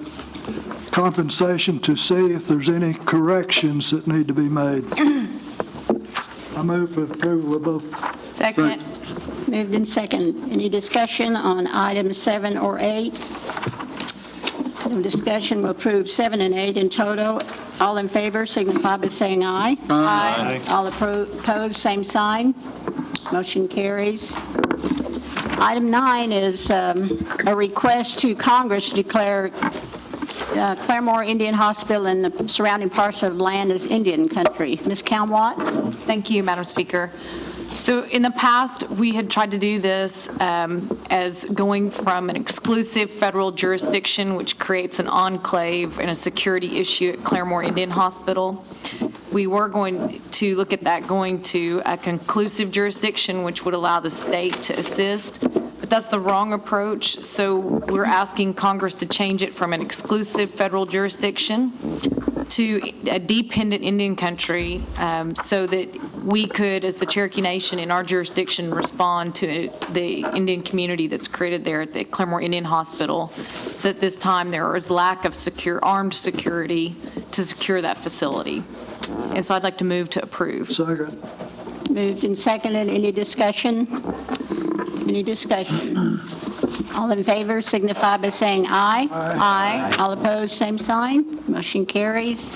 Speaker 23: compensation to see if there's any corrections that need to be made. I move for approval of both.
Speaker 1: Second. Moved in second. Any discussion on items 7 or 8? No discussion. We'll approve 7 and 8 in total. All in favor signify by saying aye. Aye. All opposed, same sign. Motion carries. Item 9 is a request to Congress to declare Claremore Indian Hospital and the surrounding parcel of land is Indian country. Ms. Count Watts?
Speaker 17: Thank you, Madam Speaker. So in the past, we had tried to do this as going from an exclusive federal jurisdiction, which creates an enclave and a security issue at Claremore Indian Hospital. We were going to look at that going to a conclusive jurisdiction, which would allow the state to assist. But that's the wrong approach, so we're asking Congress to change it from an exclusive federal jurisdiction to a dependent Indian country, so that we could, as the Cherokee Nation in our jurisdiction, respond to the Indian community that's created there at the Claremore Indian Hospital. So at this time there is lack of armed security to secure that facility. And so I'd like to move to approve.
Speaker 23: Second.
Speaker 1: Moved and seconded. Any discussion? Any discussion? All in favor signify by saying aye. Aye. All opposed, same sign. Motion carries.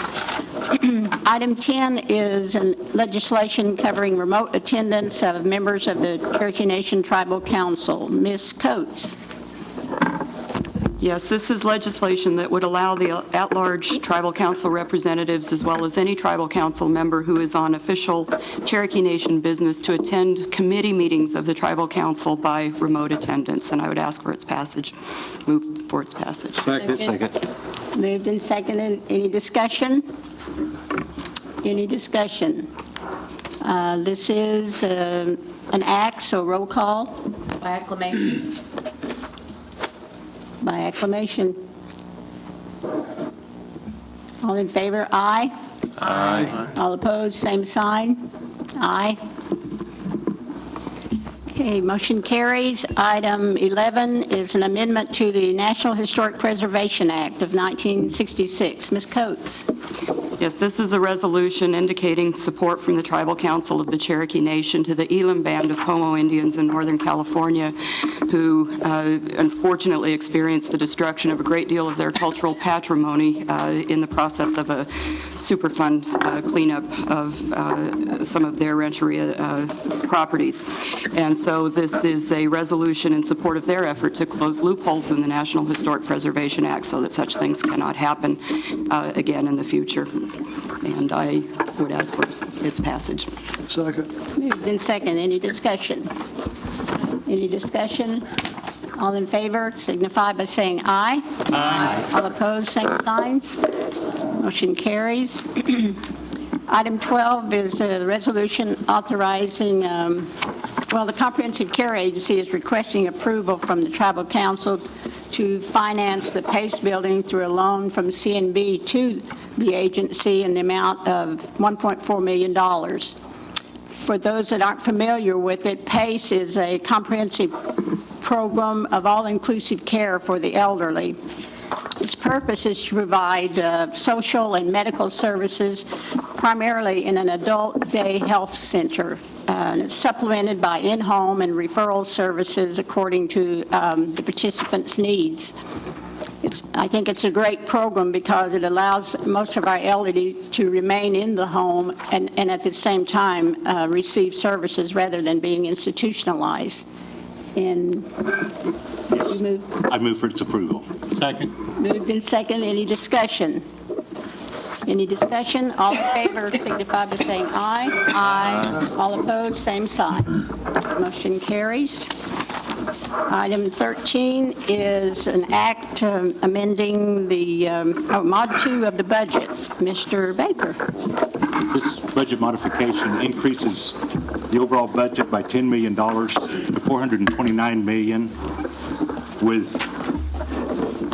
Speaker 1: Item 10 is legislation covering remote attendance of members of the Cherokee Nation Tribal Council. Ms. Coates.
Speaker 3: Yes, this is legislation that would allow the at-large tribal council representatives, as well as any tribal council member who is on official Cherokee Nation business, to attend committee meetings of the tribal council by remote attendance, and I would ask for its passage. Move for its passage.
Speaker 1: Second. Moved and seconded. Any discussion? Any discussion? This is an act, so roll call.
Speaker 17: By acclamation.
Speaker 1: By acclamation. All in favor, aye.
Speaker 12: Aye.
Speaker 1: All opposed, same sign. Aye. Okay, motion carries. Item 11 is an amendment to the National Historic Preservation Act of 1966. Ms. Coates.
Speaker 3: Yes, this is a resolution indicating support from the Tribal Council of the Cherokee Nation to the Elam Band of Pomo Indians in Northern California, who unfortunately experienced the destruction of a great deal of their cultural patrimony in the process of a Superfund cleanup of some of their rancheria properties. And so this is a resolution in support of their effort to close loopholes in the National Historic Preservation Act so that such things cannot happen again in the future. And I would ask for its passage.
Speaker 23: Second.
Speaker 1: Moved in second. Any discussion? Any discussion? All in favor signify by saying aye. Aye. All opposed, same sign. Motion carries. Item 12 is a resolution authorizing, the Comprehensive Care Agency is requesting approval from the Tribal Council to finance the PACE building through a loan from CNB to the agency in the amount of $1.4 million. For those that aren't familiar with it, PACE is a comprehensive program of all-inclusive care for the elderly. Its purpose is to provide social and medical services, primarily in an adult day health center. And it's supplemented by in-home and referral services according to the participants' needs. I think it's a great program because it allows most of our elderly to remain in the home and at the same time receive services rather than being institutionalized. And
Speaker 8: I move for its approval. Second.
Speaker 1: Moved in second. Any discussion? Any discussion? All in favor signify by saying aye. Aye. All opposed, same sign. Motion carries. Item 13 is an act amending the Mod 2 of the budget. Mr. Baker.
Speaker 8: This budget modification increases the overall budget by $10 million to $429 million, with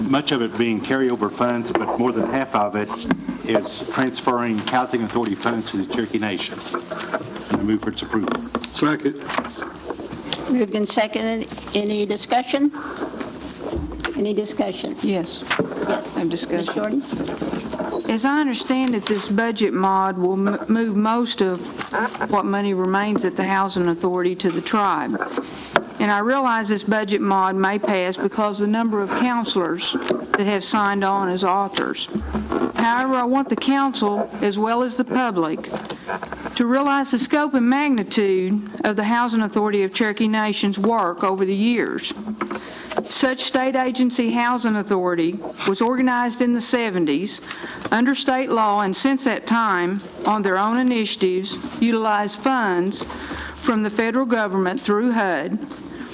Speaker 8: much of it being carryover funds, but more than half of it is transferring housing authority funds to the Cherokee Nation. And I move for its approval.
Speaker 23: Second.
Speaker 1: Moved and seconded. Any discussion? Any discussion?
Speaker 9: Yes.
Speaker 1: Yes.
Speaker 9: I'm discussing.
Speaker 1: Ms. Jordan?
Speaker 9: As I understand it, this budget mod will move most of what money remains at the Housing Authority to the tribe. And I realize this budget mod may pass because the number of counselors that have signed on as authors. However, I want the council, as well as the public, to realize the scope and magnitude of the Housing Authority of Cherokee Nation's work over the years. Such state agency housing authority was organized in the 70s under state law, and since that time, on their own initiatives, utilized funds from the federal government through HUD,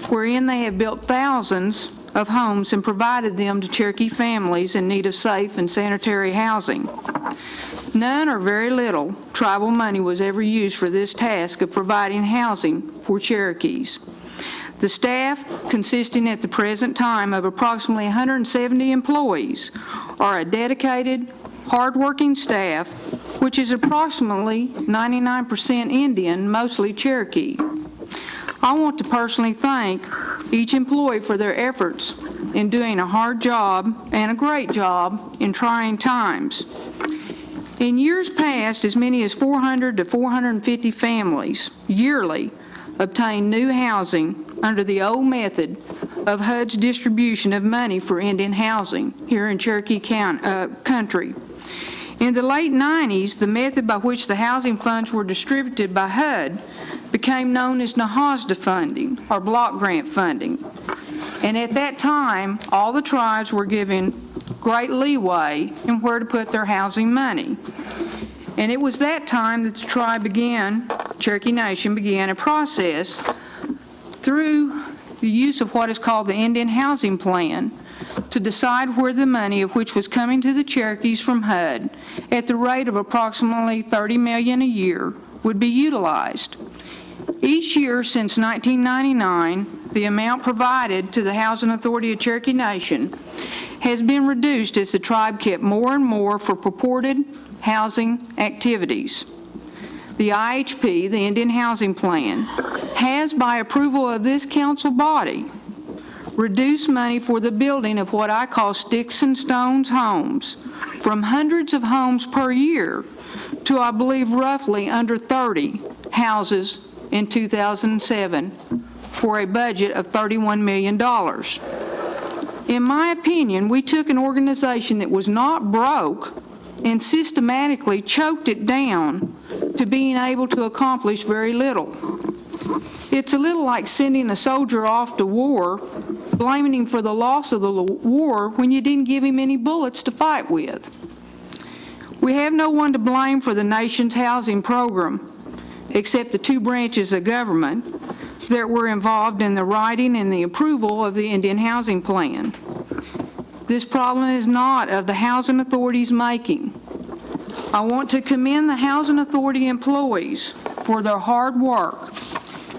Speaker 9: wherein they have built thousands of homes and provided them to Cherokee families in need of safe and sanitary housing. None or very little tribal money was ever used for this task of providing housing for Cherokees. The staff, consisting at the present time of approximately 170 employees, are a dedicated, hard-working staff, which is approximately 99% Indian, mostly Cherokee. I want to personally thank each employee for their efforts in doing a hard job and a great job in trying times. In years past, as many as 400 to 450 families yearly obtained new housing under the old method of HUD's distribution of money for Indian housing here in Cherokee country. In the late 90s, the method by which the housing funds were distributed by HUD became known as NAHASDA funding, or block grant funding. And at that time, all the tribes were given great leeway in where to put their housing money. And it was that time that the tribe Cherokee Nation began a process through the use of what is called the Indian Housing Plan to decide where the money of which was coming to the Cherokees from HUD at the rate of approximately $30 million a year would be utilized. Each year since 1999, the amount provided to the Housing Authority of Cherokee Nation has been reduced as the tribe kept more and more for purported housing activities. The IHP, the Indian Housing Plan, has, by approval of this council body, reduced money for the building of what I call sticks and stones homes from hundreds of homes per year to, I believe, roughly under 30 houses in 2007 for a budget of $31 million. In my opinion, we took an organization that was not broke and systematically choked it down to being able to accomplish very little. It's a little like sending a soldier off to war, blaming him for the loss of the war when you didn't give him any bullets to fight with. We have no one to blame for the nation's housing program, except the two branches of government that were involved in the writing and the approval of the Indian Housing Plan. This problem is not of the Housing Authority's making. I want to commend the Housing Authority employees for their hard work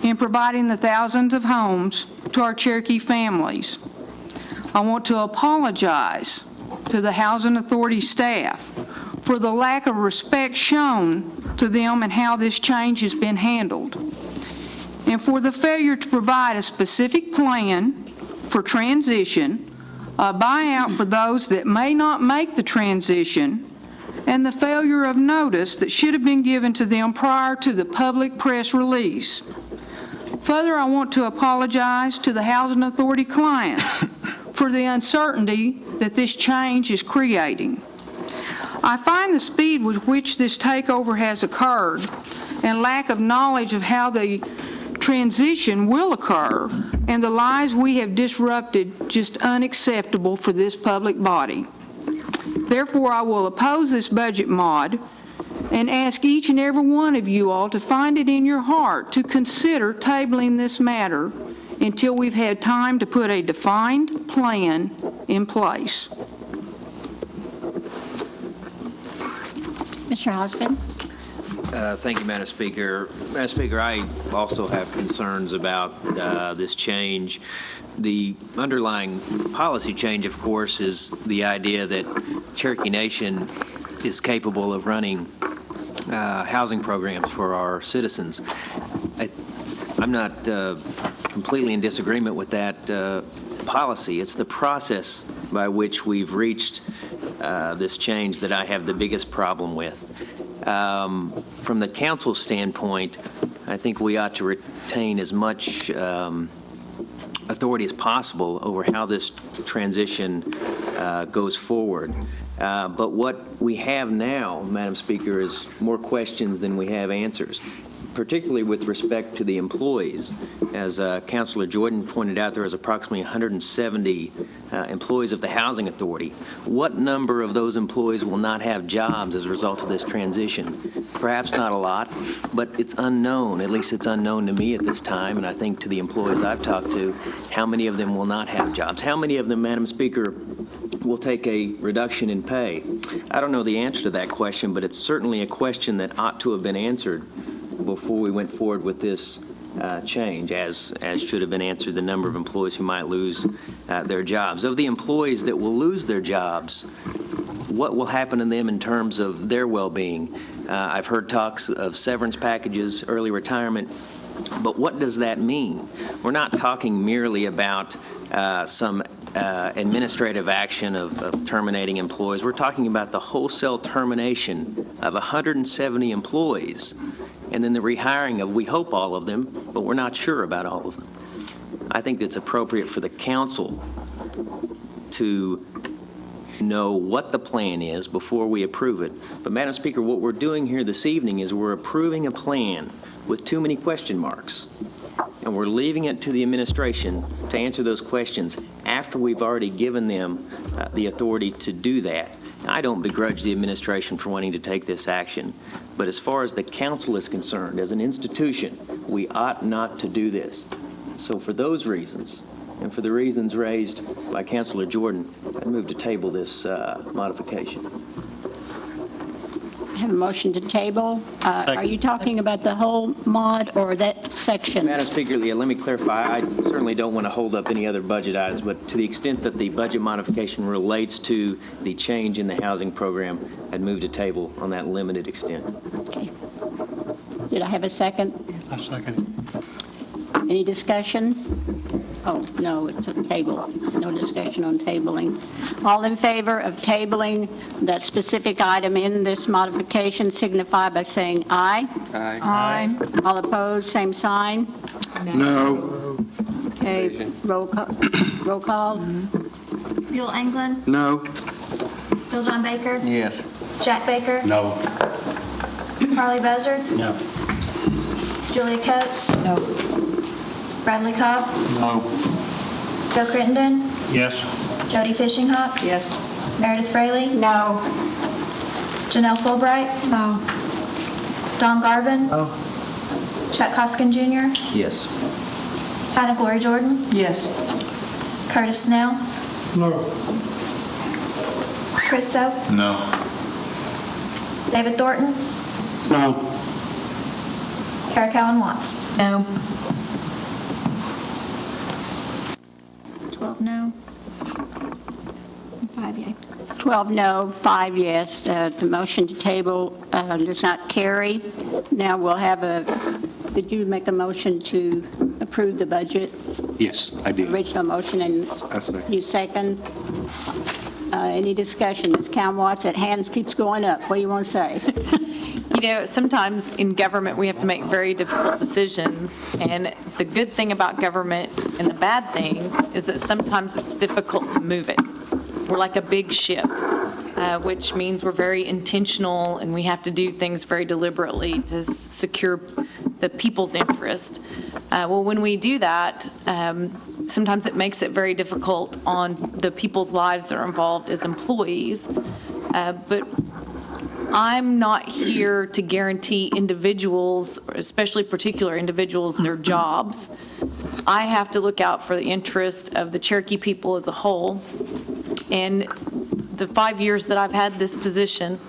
Speaker 9: in providing the thousands of homes to our Cherokee families. I want to apologize to the Housing Authority staff for the lack of respect shown to them and how this change has been handled, and for the failure to provide a specific plan for transition, a buyout for those that may not make the transition, and the failure of notice that should have been given to them prior to the public press release. Further, I want to apologize to the Housing Authority clients for the uncertainty that this change is creating. I find the speed with which this takeover has occurred and lack of knowledge of how the transition will occur and the lives we have disrupted just unacceptable for this public body. Therefore, I will oppose this budget mod and ask each and every one of you all to find it in your heart to consider tabling this matter until we've had time to put a defined plan in place.
Speaker 1: Mr. Hoskin.
Speaker 7: Thank you, Madam Speaker. Madam Speaker, I also have concerns about this change. The underlying policy change, of course, is the idea that Cherokee Nation is capable of running housing programs for our citizens. I'm not completely in disagreement with that policy. It's the process by which we've reached this change that I have the biggest problem with. From the council's standpoint, I think we ought to retain as much authority as possible over how this transition goes forward. But what we have now, Madam Speaker, is more questions than we have answers. particularly with respect to the employees. As Councilor Jordan pointed out, there is approximately 170 employees of the Housing Authority. What number of those employees will not have jobs as a result of this transition? Perhaps not a lot, but it's unknown. At least it's unknown to me at this time, and I think to the employees I've talked to, how many of them will not have jobs? How many of them, Madam Speaker, will take a reduction in pay? I don't know the answer to that question, but it's certainly a question that ought to have been answered before we went forward with this change, as should have been answered the number of employees who might lose their jobs. Of the employees that will lose their jobs, what will happen to them in terms of their well-being? I've heard talks of severance packages, early retirement, but what does that mean? We're not talking merely about some administrative action of terminating employees. We're talking about the wholesale termination of 170 employees, and then the rehiring of, we hope, all of them, but we're not sure about all of them. I think it's appropriate for the council to know what the plan is before we approve it. But, Madam Speaker, what we're doing here this evening is we're approving a plan with too many question marks, and we're leaving it to the administration to answer those questions after we've already given them the authority to do that. I don't begrudge the administration for wanting to take this action, but as far as the council is concerned, as an institution, we ought not to do this. So for those reasons, and for the reasons raised by Councilor Jordan, I move to table this modification.
Speaker 1: I have a motion to table. Are you talking about the whole mod or that section?
Speaker 7: Madam Speaker, let me clarify. I certainly don't want to hold up any other budget items, but to the extent that the budget modification relates to the change in the housing program, I'd move to table on that limited extent.
Speaker 1: Okay. Did I have a second?
Speaker 22: I second it.
Speaker 1: Any discussion? Oh, no, it's a table. No discussion on tabling. All in favor of tabling that specific item in this modification signify by saying aye.
Speaker 14: Aye.
Speaker 1: Aye. All opposed, same sign.
Speaker 23: No.
Speaker 1: Okay, roll call.
Speaker 2: Buell Englund,
Speaker 23: No.
Speaker 2: Bill John Baker,
Speaker 14: Yes.
Speaker 2: Jack Baker,
Speaker 22: No.
Speaker 2: Harley Buzzard,
Speaker 22: No.
Speaker 2: Julia Coates,
Speaker 6: No.
Speaker 2: Bradley Cobb,
Speaker 22: No.
Speaker 2: Joe Crittenden,
Speaker 22: Yes.
Speaker 2: Jody Fishinghawk,
Speaker 6: Yes.
Speaker 2: Meredith Fraley,
Speaker 1: No.
Speaker 2: Janelle Fulbright,
Speaker 6: No.
Speaker 2: Don Garvin,
Speaker 23: No.
Speaker 2: Chuck Hoskin Jr.,
Speaker 7: Yes.
Speaker 2: Tina Glory Jordan,
Speaker 6: Yes.
Speaker 2: Curtis Snell,
Speaker 23: No.
Speaker 2: Chris Soap,
Speaker 22: No.
Speaker 2: David Thornton,
Speaker 22: No.
Speaker 2: Kara Cowan Watts.
Speaker 6: No.
Speaker 2: 12 no, 5 yea.
Speaker 1: 12 no, 5 yes. The motion to table does not carry. Now we'll have did you make a motion to approve the budget?
Speaker 8: Yes, I did.
Speaker 1: Original motion, and
Speaker 8: I second.
Speaker 1: you second. Any discussion? Ms. Cowan Watts, that hand keeps going up. What do you want to say?
Speaker 17: You know, sometimes in government we have to make very difficult decisions, and the good thing about government and the bad thing is that sometimes it's difficult to move it. We're like a big ship, which means we're very intentional and we have to do things very deliberately to secure the people's interest. Well, when we do that, sometimes it makes it very difficult on the people's lives that are involved as employees. But I'm not here to guarantee individuals, especially particular individuals, their jobs. I have to look out for the interest of the Cherokee people as a whole. And the 5 years that I've had this position,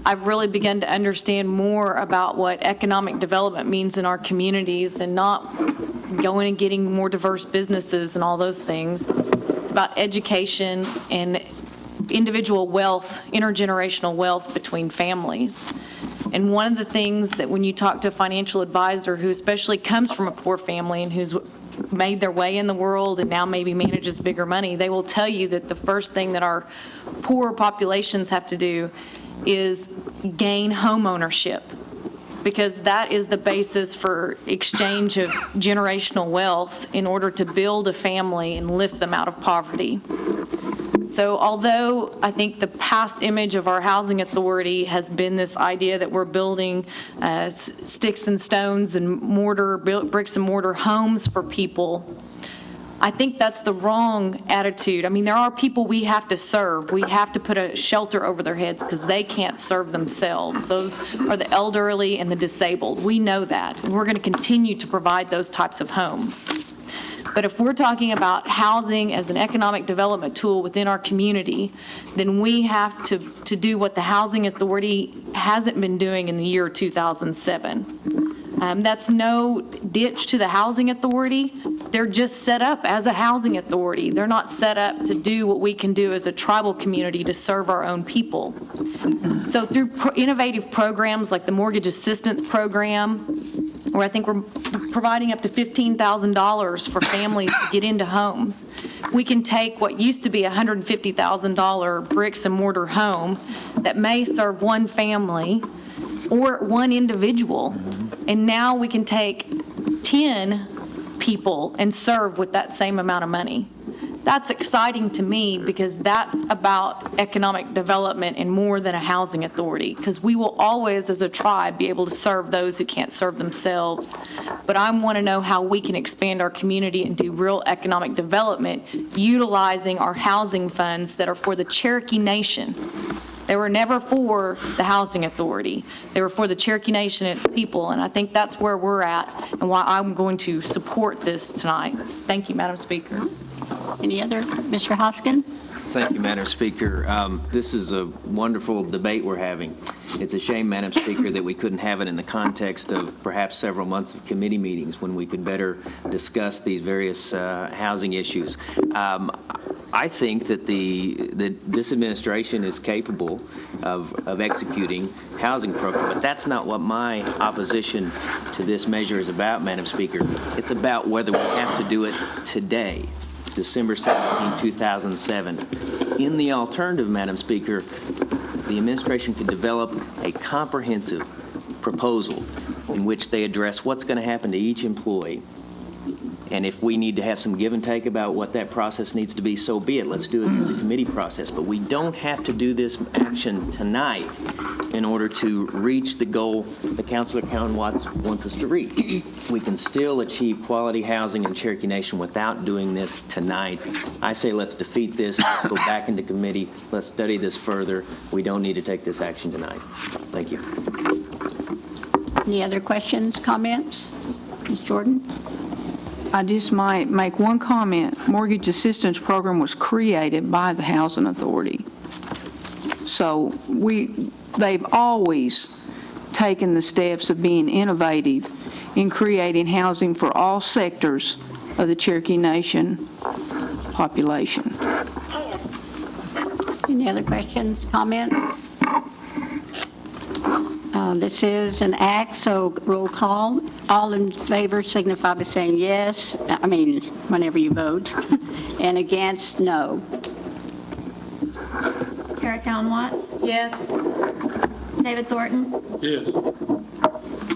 Speaker 17: I've really begun to understand more about what economic development means in our communities, and not going and getting more diverse businesses and all those things. It's about education and individual wealth, intergenerational wealth between families. And one of the things that when you talk to a financial advisor who especially comes from a poor family and who's made their way in the world and now maybe manages bigger money, they will tell you that the first thing that our poorer populations have to do is gain home ownership, because that is the basis for exchange of generational wealth in order to build a family and lift them out of poverty. So although I think the past image of our housing authority has been this idea that we're building sticks and stones and bricks and mortar homes for people, I think that's the wrong attitude. I mean, there are people we have to serve. We have to put a shelter over their heads because they can't serve themselves. Those are the elderly and the disabled. We know that, and we're going to continue to provide those types of homes. But if we're talking about housing as an economic development tool within our community, then we have to do what the Housing Authority hasn't been doing in the year 2007. That's no ditch to the Housing Authority. They're just set up as a housing authority. They're not set up to do what we can do as a tribal community to serve our own people. So through innovative programs like the Mortgage Assistance Program, where I think we're providing up to $15,000 for families to get into homes, we can take what used to be a $150,000 bricks and mortar home that may serve one family or one individual, and now we can take 10 people and serve with that same amount of money. That's exciting to me because that's about economic development and more than a housing authority, because we will always, as a tribe, be able to serve those who can't serve themselves. But I want to know how we can expand our community and do real economic development utilizing our housing funds that are for the Cherokee Nation. They were never for the Housing Authority. They were for the Cherokee Nation and its people, and I think that's where we're at and why I'm going to support this tonight. Thank you, Madam Speaker.
Speaker 1: Any other? Mr. Hoskin?
Speaker 7: Thank you, Madam Speaker. This is a wonderful debate we're having. It's a shame, Madam Speaker, that we couldn't have it in the context of perhaps several months of committee meetings when we could better discuss these various housing issues. I think that this administration is capable of executing housing program, but that's not what my opposition to this measure is about, Madam Speaker. It's about whether we have to do it today, December 17, 2007. In the alternative, Madam Speaker, the administration could develop a comprehensive proposal in which they address what's going to happen to each employee. And if we need to have some give and take about what that process needs to be, so be it. Let's do it through the committee process. But we don't have to do this action tonight in order to reach the goal that Councilor Cowan wants us to reach. We can still achieve quality housing in Cherokee Nation without doing this tonight. I say let's defeat this. Let's go back into committee. Let's study this further. We don't need to take this action tonight. Thank you.
Speaker 1: Any other questions, comments? Ms. Jordan?
Speaker 9: I just might make one comment. Mortgage Assistance Program was created by the Housing Authority. So they've always taken the steps of being innovative in creating housing for all sectors of the Cherokee Nation population.
Speaker 1: Any other questions, comments? This is an act, so roll call. All in favor signify by saying yes. I mean, whenever you vote. And against, no.
Speaker 2: Kara Cowan Watts?
Speaker 17: Yes.
Speaker 2: David Thornton?
Speaker 22: Yes.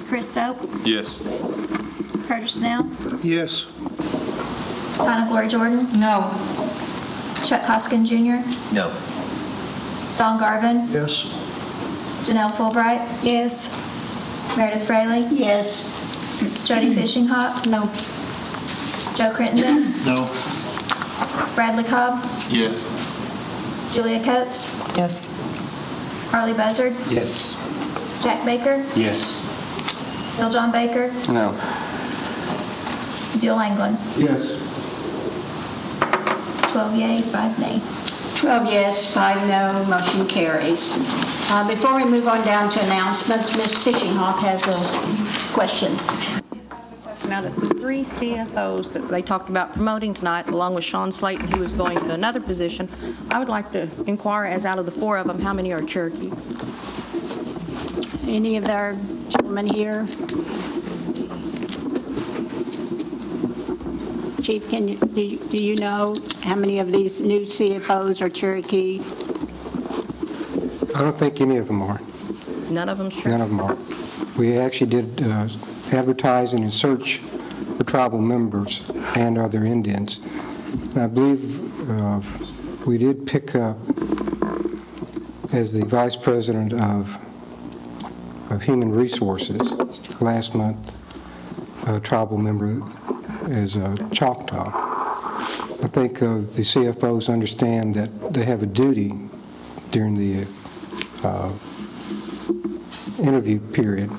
Speaker 2: Chris Soap?
Speaker 22: Yes.
Speaker 2: Curtis Snell?
Speaker 23: Yes.
Speaker 2: Tana Glory Jordan?
Speaker 17: No.
Speaker 2: Chuck Hoskin Jr.?
Speaker 7: No.
Speaker 2: Don Garvin?
Speaker 23: Yes.
Speaker 2: Janelle Fulbright?
Speaker 17: Yes.
Speaker 2: Meredith Fraley?
Speaker 1: Yes.
Speaker 2: Jody Fishinghawk?
Speaker 17: No.
Speaker 2: Joe Crittenden?
Speaker 22: No.
Speaker 2: Bradley Cobb?
Speaker 22: Yes.
Speaker 2: Julia Coates?
Speaker 17: Yes.
Speaker 2: Harley Buzzard?
Speaker 22: Yes.
Speaker 2: Jack Baker?
Speaker 22: Yes.
Speaker 2: Bill John Baker?
Speaker 22: No.
Speaker 2: Bill Anglin?
Speaker 23: Yes.
Speaker 2: 12 yea, 5 nay.
Speaker 1: 12 yes, 5 no, motion carries. Before we move on down to announcements, Ms. Fishinghawk has a question.
Speaker 10: Out of the 3 CFOs that they talked about promoting tonight, along with Sean Slayton, who is going to another position, I would like to inquire, as out of the 4 of them, how many are Cherokee?
Speaker 1: Any of our gentlemen here? Chief, do you know how many of these new CFOs are Cherokee?
Speaker 5: I don't think any of them are.
Speaker 10: None of them Cherokee?
Speaker 5: None of them are. We actually did advertising and search for tribal members and other Indians. And I believe We did pick up, as the Vice President of Human Resources, last month, a tribal member is Choctaw. I think the CFOs understand that they have a duty during the interview period,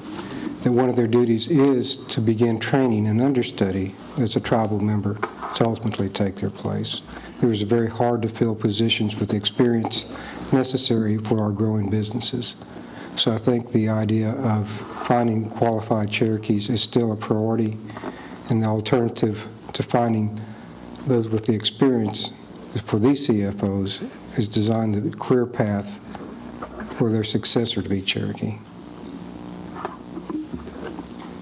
Speaker 5: that one of their duties is to begin training an understudy as a tribal member to ultimately take their place. It was very hard to fill positions with the experience necessary for our growing businesses. So I think the idea of finding qualified Cherokees is still a priority, and the alternative to finding those with the experience for these CFOs is design the career path for their successor to be Cherokee.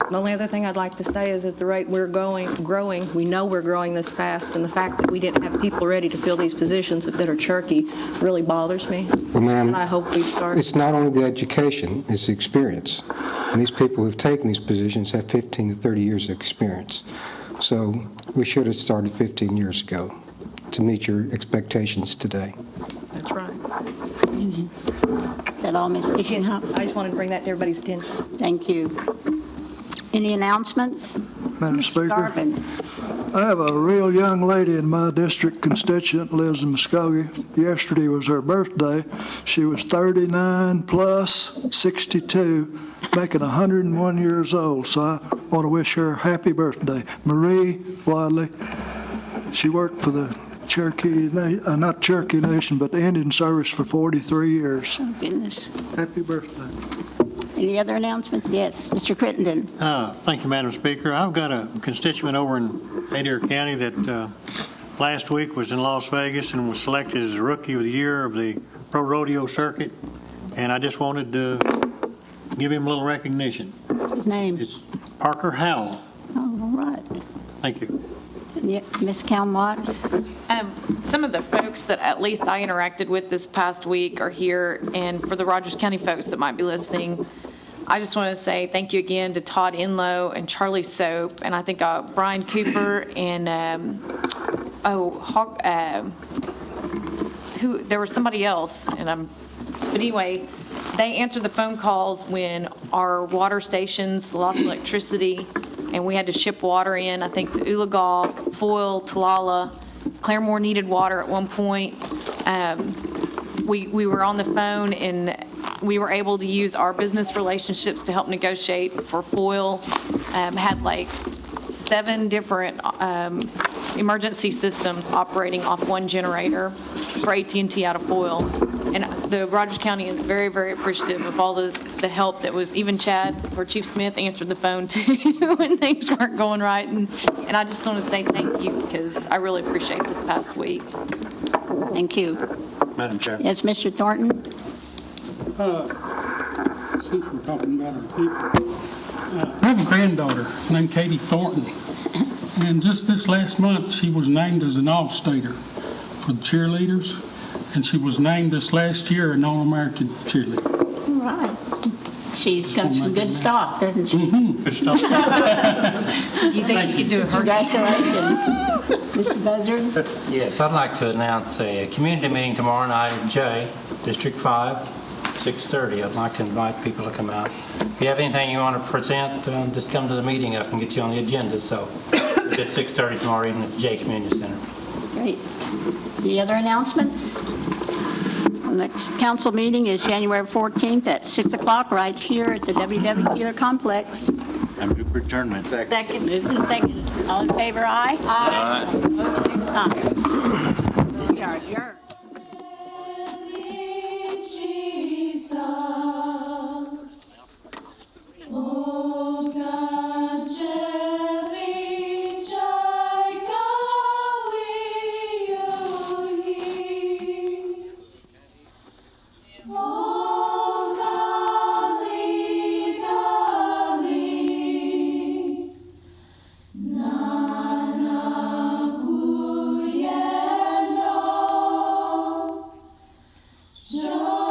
Speaker 10: The only other thing I'd like to say is at the rate we're growing, we know we're growing this fast, and the fact that we didn't have people ready to fill these positions that are Cherokee really bothers me.
Speaker 5: Well, ma'am,
Speaker 10: and I hope we start.
Speaker 5: It's not only the education, it's the experience. And these people who've taken these positions have 15 to 30 years of experience. So we should have started 15 years ago to meet your expectations today.
Speaker 10: That's right.
Speaker 1: Is that all, Ms. Fishenhop?
Speaker 10: I just wanted to bring that to everybody's attention.
Speaker 1: Thank you. Any announcements?
Speaker 23: Madam Speaker,
Speaker 1: Garvin.
Speaker 23: I have a real young lady in my district constituent, lives in Muskogee. Yesterday was her birthday. She was 39 plus 62, making 101 years old. So I want to wish her a happy birthday. Marie Wadley. She worked for the Cherokee, not Cherokee Nation, but the Indian Service for 43 years.
Speaker 1: Oh, goodness.
Speaker 23: Happy birthday.
Speaker 1: Any other announcements? Yes, Mr. Crittenden.
Speaker 11: Thank you, Madam Speaker. I've got a constituent over in Adair County that last week was in Las Vegas and was selected as the Rookie of the Year of the Pro Rodeo Circuit, and I just wanted to give him a little recognition.
Speaker 1: What's his name?
Speaker 11: It's Parker Howell.
Speaker 1: Oh, all right.
Speaker 11: Thank you.
Speaker 1: Ms. Calm-Watts?
Speaker 17: Some of the folks that at least I interacted with this past week are here, and for the Rogers County folks that might be listening, I just want to say thank you again to Todd Enlow and Charlie Soap, and I think Brian Cooper and there was somebody else, but anyway, they answered the phone calls when our water stations lost electricity and we had to ship water in. I think the Ulagal, Foyle, Talala, Claremore needed water at one point. We were on the phone and we were able to use our business relationships to help negotiate for Foyle. Had like 7 different emergency systems operating off one generator for AT&T out of Foyle. And the Rogers County is very, very appreciative of all the help that was, even Chad or Chief Smith answered the phone too when things weren't going right. And I just want to say thank you because I really appreciate this past week.
Speaker 1: Thank you.
Speaker 22: Madam Chair.
Speaker 1: Yes, Mr. Thornton?
Speaker 13: Since we're talking about our people, I have a granddaughter named Katie Thornton, and just this last month she was named as an All-Stater for the cheerleaders, and she was named this last year an All-American cheerleader.
Speaker 1: All right. She comes from good stock, doesn't she?
Speaker 13: Mm-hmm. Good stock.
Speaker 17: Do you think you could do a
Speaker 1: Congratulations. Mr. Buzzard?
Speaker 22: Yes, I'd like to announce a community meeting tomorrow night at J, District 5, 6:30. I'd like to invite people to come out. If you have anything you want to present, just come to the meeting. I can get you on the agenda. So it's at 6:30 tomorrow evening at the J Community Center.
Speaker 1: Great. Any other announcements? The next council meeting is January 14th at 6 o'clock right here at the WW Keeler Complex.
Speaker 8: I move for adjournment.
Speaker 1: Second. Moved and seconded. All in favor, aye? Aye. Opposed, same sign. We are adjourned.
Speaker 18: Joy.